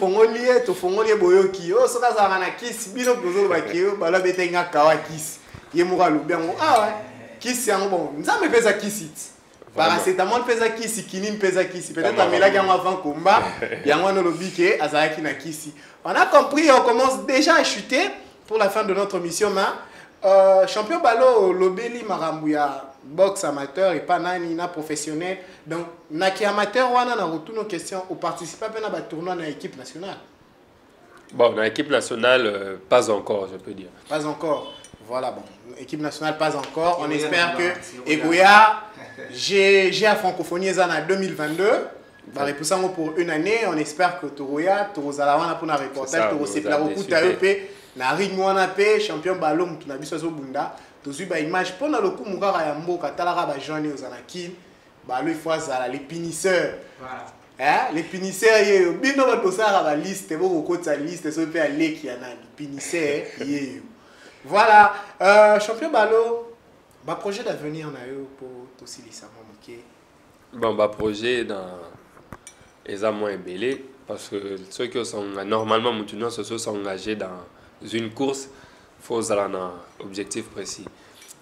to Fongoli Boyoki. Oh, ça va na kiss, bino bozo bakio, Balo betenga kawa kiss. Yemura lubengo. Ah ouais. Kiss c'est un bon. Nous avons fait ça kiss it. Paracétamol fait ça kiss, kinin fait ça kiss. Peut-être amela yango avant combat, yango no lobike azaki na kiss. On a compris, on commence déjà à chuter pour la fin de notre mission champion Balo lobeli marambuya boxe amateur et pas nani na professionnel donc naki amateur wana na retour nos questions ou participer à un tournoi dans l'équipe nationale. Bon, dans l'équipe nationale pas encore, je peux dire. Pas encore. Voilà, bon, équipe nationale pas encore. On espère que Egoya j'ai à francophonie en 2022. Bah, pour une année, on espère que Toroya, Torozalawana pour un reportage, na ring wana pe champion Balo mutu na biso zo bunda tozui ba image pona loku mukaka ya mboka talaka ba journée ozanaki Balo il faut azala les punisseurs voilà hein les punisseurs ye bino ba tosala ba liste boko kotsa liste so pe aleki ya nani punisseur ye voilà champion Balo ba projet d'avenir na yo pour tosilisa moké bon ba projet dans eza moins belé parce que ceux qui sont normalement mutu non se sont engagés dans une course, il faut avoir un objectif précis.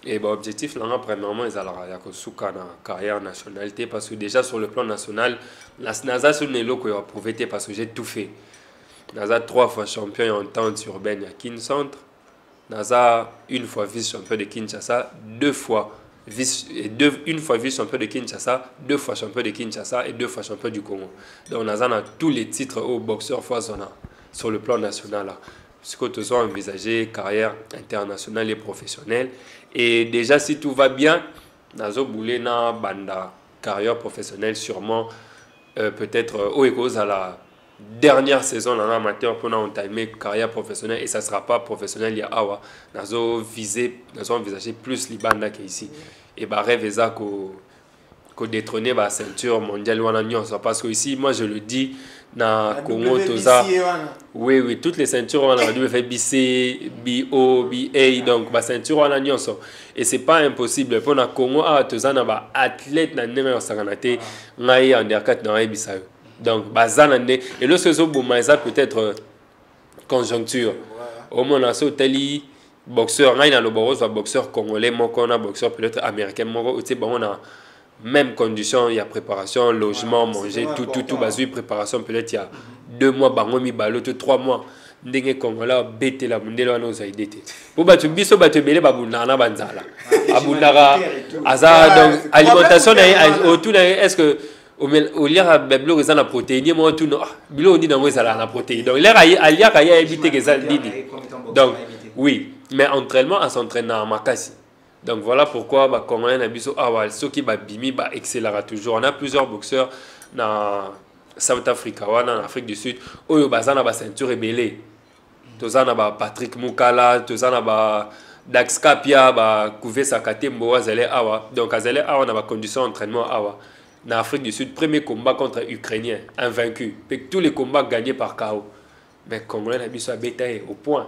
Et l'objectif, premièrement, c'est d'avoir une carrière nationalité parce que déjà sur le plan national, la NASA sur le lot a prouvé parce que j'ai tout fait. NASA 3 fois champion en tente urbaine à Kincentre. NASA une fois vice-champion de Kinshasa, une fois vice-champion de Kinshasa, 2 fois champion de Kinshasa et 2 fois champion du Congo. Donc NASA a tous les titres au boxeur foisonnant sur le plan national. Ce que tu as envisagé, carrière internationale et professionnelle. Et déjà, si tout va bien, Nazo Boulena, Banda, carrière professionnelle, sûrement, peut-être, au écho à la dernière saison en amateur pour entamer carrière professionnelle. Et ça ne sera pas professionnel, il y a Awa. Nazo envisager plus les bandes qu'ici. Et bah, rêve ça qu'on détrôner la ceinture mondiale. Parce que ici, moi, je le dis, na Congo toza oui toutes les ceintures on a fait BC BO BA donc ba ceinture on a nyonso et c'est pas impossible pour na Congo a toza na ba athlète na ndenge ya sakanate ngai undercut na ebisa donc bazana ne et le sezo boma ça peut-être conjoncture au moins na so teli boxeur ngai na le boxeur congolais moko na boxeur peut-être américain moko tu sais bon on a même condition, il y a préparation, logement, manger, tout, basé préparation, peut-être il y a 2 mois, bangomi, balo, 3 mois. Ndenge Congolais, bête la mundela, on a été. Pour battre biso, battre belé, babunana, banzala. Abunara, aza, donc, alimentation, autour, est-ce que, au lire à Beblo, ils ont la protéine, moi, tout, bilo, on dit dans la protéine. Donc, l'air, il y a évité que ça, donc, oui. mais entraînement à s'entraîner à Makassi. Donc voilà pourquoi bah Congolais na biso ceux qui ba bimi ba accélérera toujours. On a plusieurs boxeurs dans South Africa, en Afrique du Sud, oyo bazana ba ceinture rebellée. Tozana ba Patrick Mukala, tozana ba Dax Kapia, ba Kouvé Sakatembo azale awa. Donc azale awa na ba conditions d'entraînement awa. En Afrique du Sud, premier combat contre Ukrainien, invaincu. Tous les combats gagnés par KO. Mais Congolais na biso abetaye au point.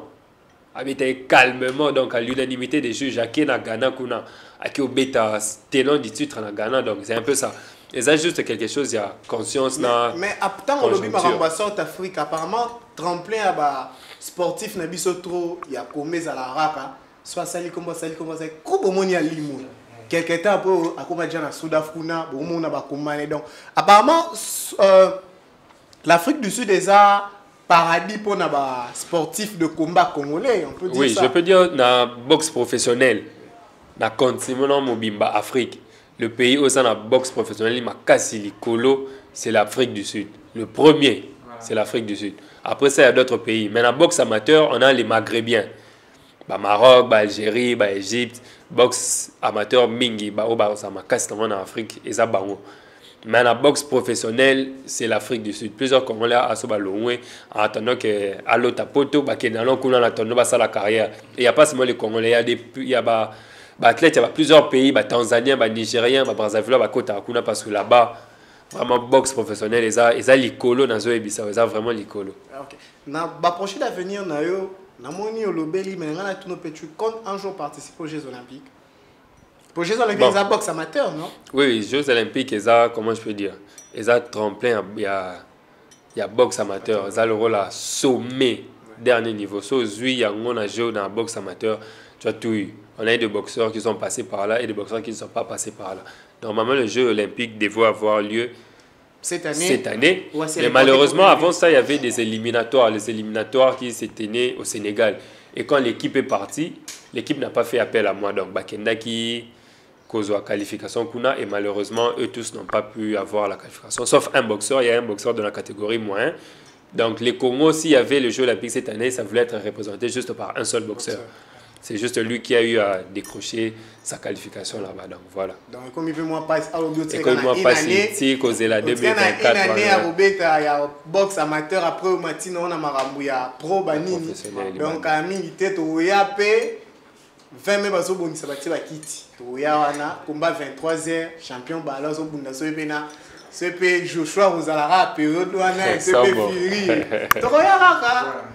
Abetaye calmement, donc à l'unanimité des juges, à qui na Ghana kuna, à qui au bêta tenant du titre na Ghana, donc c'est un peu ça. Et ça juste quelque chose, il y a conscience na. Mais après on lobby maramba South Afrique, apparemment tremplin à ba sportif na biso trop, il y a comme à la raka, soit sali comme ça, coupe moni à limou. Quelque temps après à comme déjà na Sud-Afrique, bon on a ba commandé donc apparemment l'Afrique du Sud est à paradis pour les sportifs de combat congolais, on peut dire ça. Oui, je peux dire na boxe professionnelle, na continent mobimba Afrique, le pays où ça na boxe professionnelle, il m'a cassé les colos, c'est l'Afrique du Sud. Le premier, c'est l'Afrique du Sud. Après ça, il y a d'autres pays. Mais na boxe amateur, on a les Maghrébiens, bah Maroc, bah Algérie, bah Égypte, boxe amateur mingi, bah ça m'a cassé en Afrique et ça bango. Mais la boxe professionnelle, c'est l'Afrique du Sud. Plusieurs Congolais à Sobaloué, en attendant que à l'Otapoto, en attendant la carrière. Et il n'y a pas seulement les Congolais, il y a athlètes, il y a plusieurs pays, Tanzaniens, Nigériens, Brazzaville, Kota Akuna, parce que là-bas, vraiment boxe professionnelle, ils ont l'icolo dans eux, ils ont vraiment l'icolo. Dans le prochain avenir, nous compte un jour participer aux Jeux Olympiques. Pour les Jeux Olympiques, il y a boxe amateur, non? Oui, les Jeux Olympiques, ils ont, comment je peux dire, ils ont tremplin, il y a boxe amateur, ils ont le rôle à sommet, dernier niveau. So, il y a un jeu dans la boxe amateur, tu as tout eu. On a eu des boxeurs qui sont passés par là et des boxeurs qui ne sont pas passés par là. Normalement, les Jeux Olympiques devaient avoir lieu cette année. Ouais, mais malheureusement, avant ça, il y avait des éliminatoires. Les éliminatoires qui s'étaient nés au Sénégal. Et quand l'équipe est partie, l'équipe n'a pas fait appel à moi. Donc, Bakenda qui cause la qualification kuna et malheureusement eux tous n'ont pas pu avoir la qualification sauf un boxeur. Il y a un boxeur de la catégorie moins. Donc les Congos, s'il y avait le Jeux Olympiques cette année, ça voulait être représenté juste par un seul boxeur. C'est juste lui qui a eu à décrocher sa qualification là-bas. Donc voilà. Donc comme il veut moi pas et comme moi pas si causer la 2024 une année à Robeta il y a boxe amateur après au matin on a marambu ya pro banini. Donc à mingi tête au yape 20 mai bazo bonisa bati ba kiti. Oya wana combat 23h champion bala zo bunda so epena CP Joshua Rosalara période wana CP Firi. Toya raka.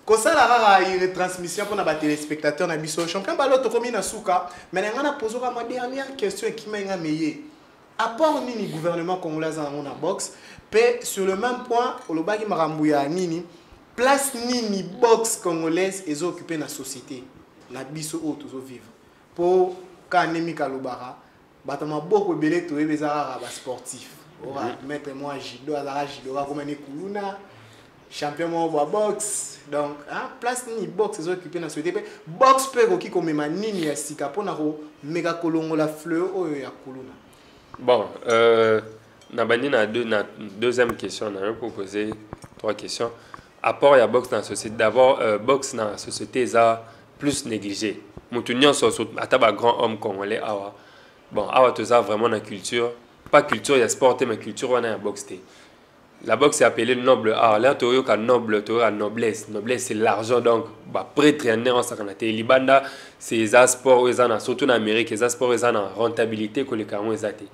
Kosa la rara retransmission pour na téléspectateurs na biso champion bala to komi na suka mais ngana poser ma dernière question qui m'a ngamenye. Apport nini gouvernement congolais na boxe pe sur le même point olobaki marambuya nini place nini boxe congolaise est occupée na société na biso o tozo vivre pour kanemi kalobara batama beaucoup belé to ebezara ba sportif ora mettre moi judo azara judo comme ni kuluna champion mo boxe donc hein place ni boxe est occupée na société boxe pe ko comme nini ya sika pona ko mega kolongo la fleur oyo ya kuluna. Bon na bandi na deuxième question on a proposé 3 questions. Apport ya boxe dans la société. D'abord boxe dans la société ça plus négligé. Moutounion sur ataba grand homme congolais awa. Bon awa tout ça vraiment la culture, pas culture il y a sport mais culture on a boxe. La boxe est appelée noble art. Là toyo ka noble toyo ka noblesse. Noblesse c'est l'argent donc bah pré-traîner en sakanate libanda c'est ça sport ils en surtout en Amérique les sports ils en rentabilité que les carons ils até.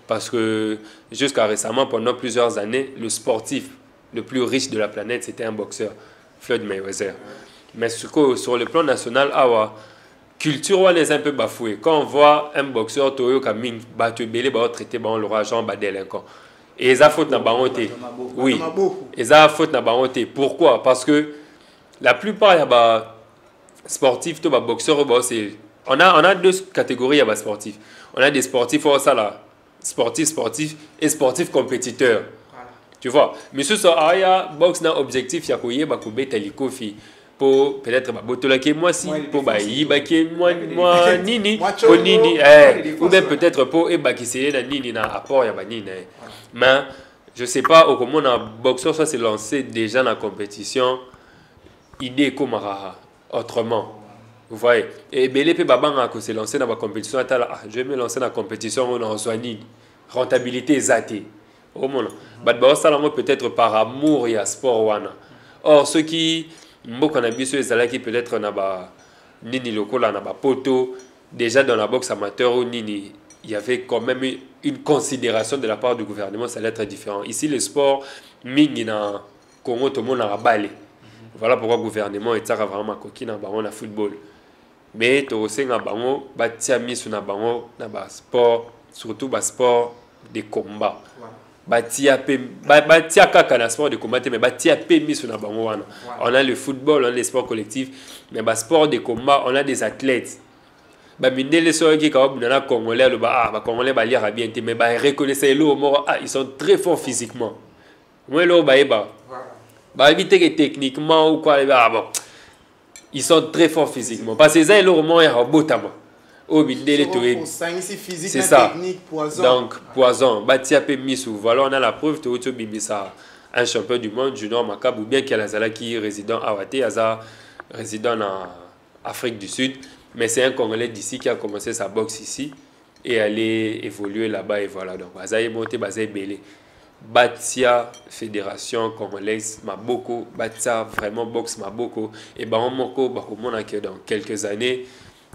Parce que jusqu'à récemment pendant plusieurs années le sportif le plus riche de la planète c'était un boxeur Floyd Mayweather. Mais sur le plan national, culture on est un peu bafoué. Quand on voit un boxeur Toyo Kaming battu belé ba traité ba on l'aura genre ba délinquant. Et ça faute na baronté. Oui. Et ça faute na baronté. Pourquoi? Parce que la plupart y a sportifs to ba boxeurs c'est on a deux catégories y a sportifs. On a des sportifs au ça là, sportifs et sportifs compétiteurs. Tu vois, monsieur so aya box na objectif ya koye ba ko beta likofi. Pour peut-être botolake moi si pour yibake moi nini pour nini ou bien peut-être pour ebakisser na nini na apport ya banini mais je sais pas au comment un boxeur ça s'est lancé déjà dans la compétition idée comme autrement Vous voyez. Et Belé Babanga s'est lancé dans la compétition. Je vais me lancer dans la compétition. On a soigné. Rentabilité exatée. Au monde. Peut-être par amour et à sport. Wana. Or, ceux qui. Beaucoup on a vu ceux qui peut-être Nini Lokola, Poto. Déjà dans la boxe amateur ou Nini. Il y avait quand même une considération de la part du gouvernement. Ça allait être différent. Ici, le sport, Mingi na Congo, tout le monde a balé. Voilà pourquoi le gouvernement est vraiment coquille dans le football. Mais tu aussi na bango batia mis sur na bango na sport, surtout le sport de combat. Batia kaka na sport de combat mais batia mis sur na bango wana. On a le football, on a les sports collectifs, mais le sport de combat, on a des athlètes. Mindele so qui ka na congolais le congolais ba lire bien mais ba reconnaissez le ils sont très forts physiquement. Moi le ba éviter que techniquement ou quoi bon. Ils sont très forts physiquement. Parce que ça, ils ont un botama. C'est ça. Poison. Donc, poison. Voilà, on a la preuve. Un champion du monde, Junior Makab, ou bien qu'il y a qui est résident à Awate, résident en Afrique du Sud. Mais c'est un Congolais d'ici qui a commencé sa boxe ici et aller évoluer là-bas. Et voilà. Donc, Bazaï monté, Bazaï Belé. Batia Fédération Congolaise Maboko, Batia vraiment boxe Maboko et Bahamoko que dans quelques années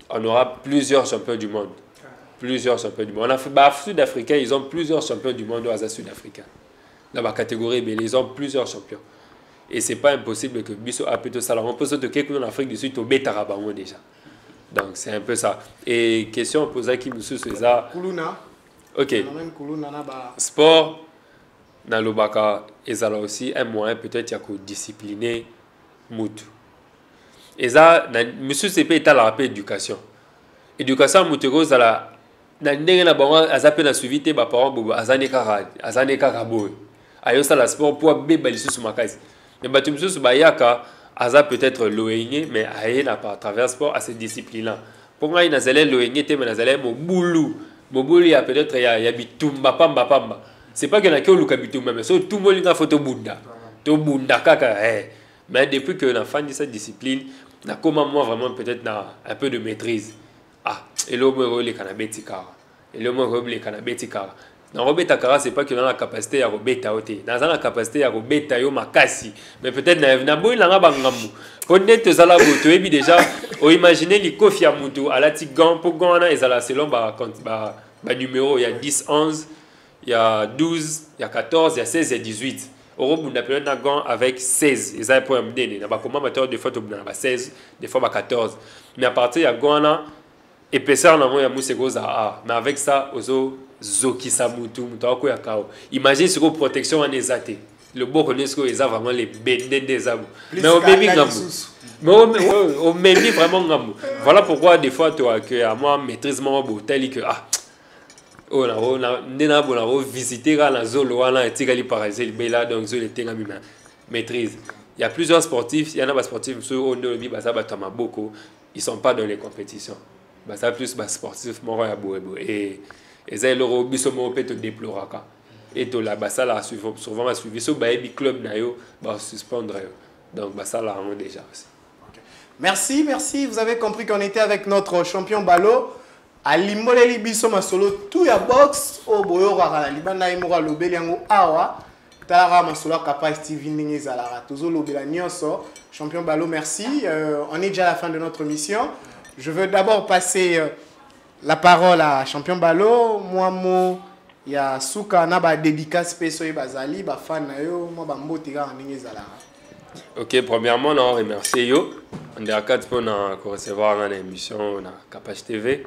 on aura plusieurs champions du monde. Plusieurs champions du monde. En Afrique, Sud-Africains, ils ont plusieurs champions du monde aux Sud-Africains. Dans la catégorie, mais ils ont plusieurs champions. Et c'est pas impossible que Bisso a plutôt ça. On peut se dire que en Afrique du Sud au Betarabango déjà. Donc c'est un peu ça. Et question posée à qui nous sous ça. Kuluna. OK. Sport. Dans le Baka, ils ont aussi un moyen peut-être de discipliner Moutou. Et ça, monsieur CP est à la éducation. Éducation Moutou, ça la. Dans na suivi tes parents bobo azane karabo. Ayo ça la sport pour bébé les sous makais. Mais batu monsieur subayaka aza peut-être loigné mais aye na pas à travers sport à cette discipline là. Pour moi il na zele loigné te mais na zele mo boulou ya peut-être ya bitumba pamba. C'est pas que na kyo lukabitu mais so tout monde na photo bunda to bunda kaka mais depuis que na fan de cette discipline na comment moi vraiment peut-être na un peu de maîtrise et le mo le kanabetika et le mo le kanabetika na robeta kara c'est pas que dans la capacité à robeta oté dans la capacité à robeta yo makasi mais peut-être na boy la bangambu connaître zala boto et déjà o imaginer li kofi ya mutu à la tigan pour gona ezala selon ba numéro il y a 10 11 il y a 12, il y a 14, il y a 16, il y a 18. Europe, on a plein de avec 16. Ils ont un point m'déné. On a comment amateur des fois on a 16, des fois 14. Mais à partir il y a Gwana épaisseur na mo ya musego a. Mais avec ça ozo zoki samutu mutako ya kao. Imagine ce que protection en ezate. Le beau connaissent que ils ont vraiment les bendés des abou. Mais au baby ngamou. Mais au baby vraiment ngamou. Voilà pourquoi des fois toi que à moi maîtrise mon beau tel que on a visité la zone où on a été donc maîtrise. Il y a plusieurs sportifs, il y en a des sportifs ils sont pas dans les compétitions. Ça plus sportifs et ça leur bisomo peut te déplorer et to la ça là souvent suivi so baby club na yo suspendre donc ça là on déjà aussi. Merci, vous avez compris qu'on était avec notre champion Balo. A limoleli biso masolo tout ya box o boyo kaka libanda imora lobeli yango awa tala masolo capable Steve Ndingi zalara tozo lobela nyonso champion Balo merci on est déjà à la fin de notre mission. Je veux d'abord passer la parole à champion Balo moi il y a suka na ba dédicace spécial bazali ba fan na yo moi ba mboti kaka Ndingi zalara. OK, premièrement on remercie yo Undercat pour recevoir une émission na Capage TV.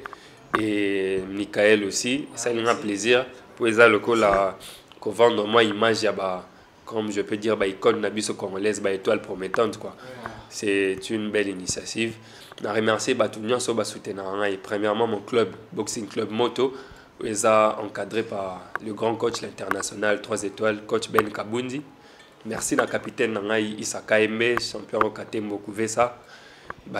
Et Michael aussi, ça nous a plaisir pour les locaux qu'on vende moi image comme je peux dire icône nabiso congolaise étoile promettante quoi. C'est une belle initiative. Je remercie Batunion so soutenir et premièrement mon club Boxing Club Moto ils a encadré par le grand coach l'international 3 étoiles coach Ben Kabundi. Merci la capitaine Nangai Issa Kaembe champion au Katembo Kuvesa.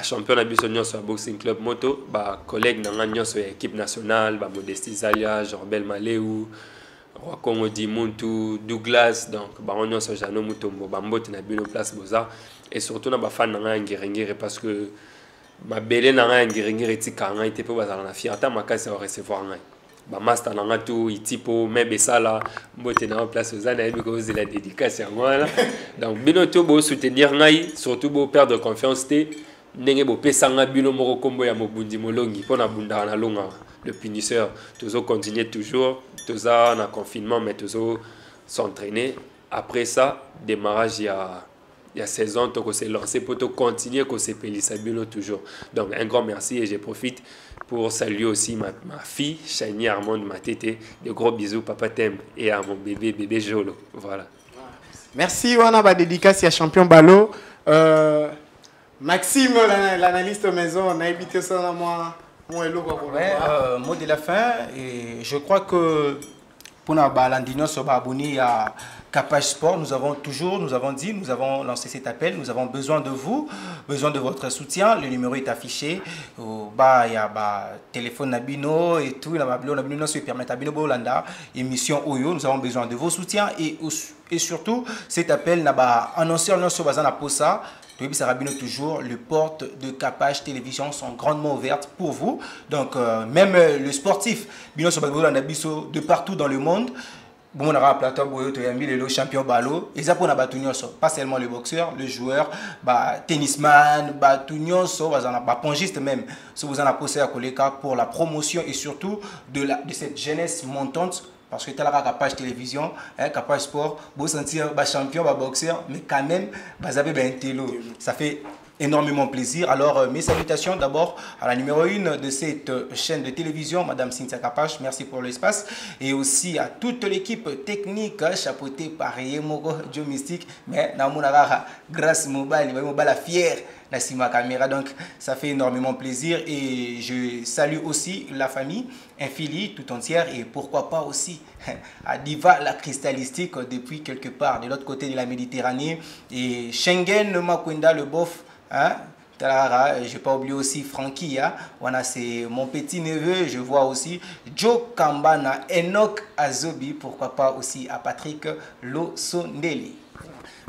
Champion na biso nyonso ya Boxing Club Moto collègue na nyonso ya équipe nationale Modesti Zalia Jorbel Maleu Rwakongo Dimuntu Douglas donc nyonso Jano Mutombo mbote na bino place boza et surtout na fan na ngirengere parce que ma belle na ngai ngiringiri tika ngai te po bazala na fierté makasi à recevoir ngai ba master na ngai tout itipo mebe sala mbote na place aux années because de la dédicace en voilà donc bino to bo soutenir ngai surtout bo perdre confiance te ndenge bo pesa ngai bino moko kombo ya mobundi molongi pona bunda na longa le punisseur toujours continuer toujours toujours en confinement mais toujours s'entraîner après ça démarrage il y a saison donc on s'est lancé pour continuer qu'on s'est payé Sabino toujours donc un grand merci et je profite pour saluer aussi ma fille Chani Armand ma tété de gros bisous papa t'aime et à mon bébé Jolo voilà merci on a ba dédicace à champion ballot Maxime l'analyste maison on a évité ça dans moi mot de la fin et je crois que pour nous balandino sur abonné à Capage Sport, nous avons dit, nous avons lancé cet appel, nous avons besoin de vous, besoin de votre soutien. Le numéro est affiché. Il y a téléphone Nabino et tout. Nabino se permet à Bino Bolanda, émission Oyo. Nous avons besoin de vos soutiens et surtout cet appel n'a annoncé sur Bazana Posa. Toujours, les portes de Capage Télévision sont grandement ouvertes pour vous. Donc, même le sportif, Bino Sobabolanda Biso, de partout dans le monde, bon, on a un plateau le champion ballot et ça pour pas seulement le boxeur, le joueur, tennisman, pongiste même. Si vous en avez posé à Koleka pour la promotion et surtout de cette jeunesse montante. Parce que tu as la page télévision, Capage Sport, vous sentir champion, boxeur, mais quand même, vous avez un télo. Ça fait énormément plaisir. Alors, mes salutations d'abord à la numéro 1 de cette chaîne de télévision, Madame Cynthia Capage, merci pour l'espace. Et aussi à toute l'équipe technique, chapeautée par Yemoko, Joe Mystique, mais grâce mobile, la fière. Ma caméra, donc ça fait énormément plaisir et je salue aussi la famille Infili tout entière et pourquoi pas aussi à Diva la cristallistique depuis quelque part de l'autre côté de la Méditerranée et Schengen Makwenda le bof, hein? Je n'ai pas oublié aussi Francky, hein? C'est mon petit neveu, je vois aussi Joe Kambana, Enoch Azobi, pourquoi pas aussi à Patrick Losondeli.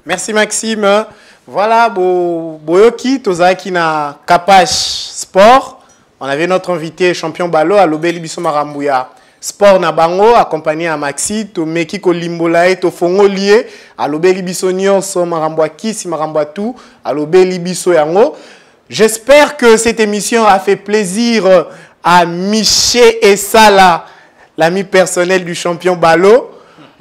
Merci Maxime. Voilà, Boyoki, Tozaki na Capage Sport. On avait notre invité champion ballot à l'Obeli Biso Marambouya. Sport na bango, accompagné à Maxi, to Meki Kolimbolae, to Fongo lié, à l'Obeli Biso Nyonso Marambouya Kisi Marambouya tout, à l'Obeli Biso Yango. J'espère que cette émission a fait plaisir à Miché et Sala, l'ami personnel du champion ballot.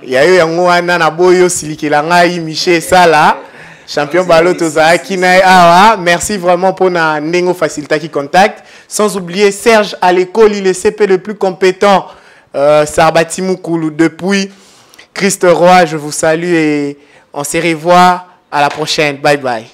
Il y a eu Yango Anana Boyo Silikilangai, Miché et Sala. Champion ballot Tozaki Awa, merci vraiment pour na Nengo Facilita qui contacte. Sans oublier Serge à l'école, il est CP le plus compétent. Sarbati Moukoulou depuis Christ Roy, je vous salue et on se revoit à la prochaine. Bye bye.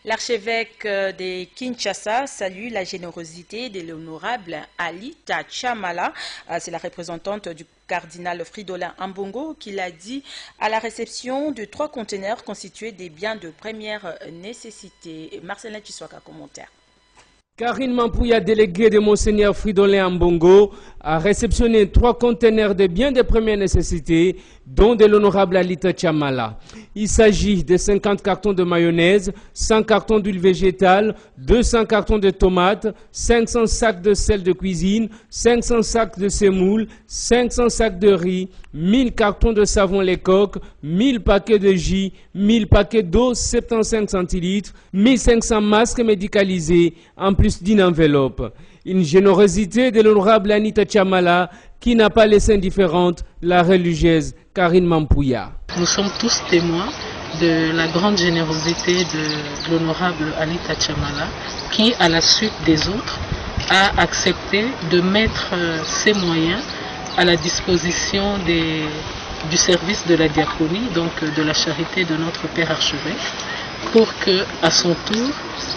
L'archevêque de Kinshasa salue la générosité de l'honorable Ali Tachamala. C'est la représentante du cardinal Fridolin Ambongo qui l'a dit à la réception de 3 conteneurs constitués des biens de première nécessité. Marcelin Chiswaka, commentaire. Karine Mampouya, délégué de Monseigneur Fridolin Ambongo, a réceptionné 3 conteneurs de biens de première nécessité, dont de l'honorable Alita Chamala. Il s'agit de 50 cartons de mayonnaise, 100 cartons d'huile végétale, 200 cartons de tomates, 500 sacs de sel de cuisine, 500 sacs de semoule, 500 sacs de riz, 1000 cartons de savon Lecoq, 1000 paquets de jus, 1000 paquets d'eau 75 centilitres, 1500 masques médicalisés, en plus d'une enveloppe. Une générosité de l'honorable Anita Chamala qui n'a pas laissé indifférente la religieuse Karine Mampouya. Nous sommes tous témoins de la grande générosité de l'honorable Anita Chamala qui, à la suite des autres, a accepté de mettre ses moyens à la disposition du service de la diaconie, donc de la charité de notre Père Archevêque, pour que, à son tour,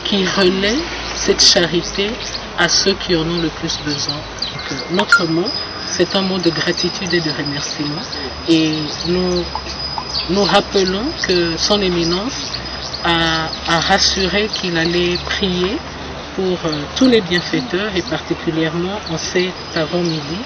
qu'il relaie cette charité à ceux qui en ont le plus besoin. Donc, notre mot, c'est un mot de gratitude et de remerciement. Et nous rappelons que son éminence a rassuré qu'il allait prier pour tous les bienfaiteurs et particulièrement en cet avant-midi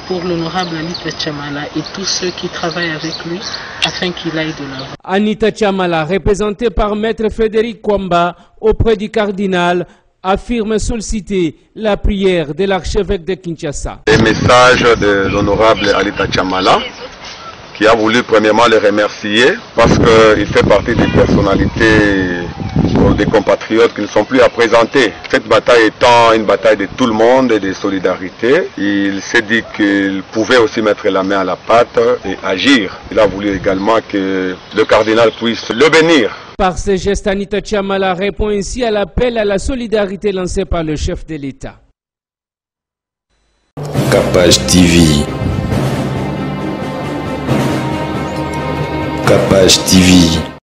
pour l'honorable Anita Chamala et tous ceux qui travaillent avec lui afin qu'il aille de l'avant. Anita Chamala, représentée par Maître Frédéric Kwamba auprès du cardinal, affirme solliciter la prière de l'archevêque de Kinshasa. Les messages de l'honorable Alita Chamala, qui a voulu premièrement le remercier parce qu'il fait partie des personnalités des compatriotes qui ne sont plus à présenter. Cette bataille étant une bataille de tout le monde et de solidarité, il s'est dit qu'il pouvait aussi mettre la main à la pâte et agir. Il a voulu également que le cardinal puisse le bénir. Par ces gestes, Anita Chamala répond ainsi à l'appel à la solidarité lancé par le chef de l'État. Capage TV. Capage TV.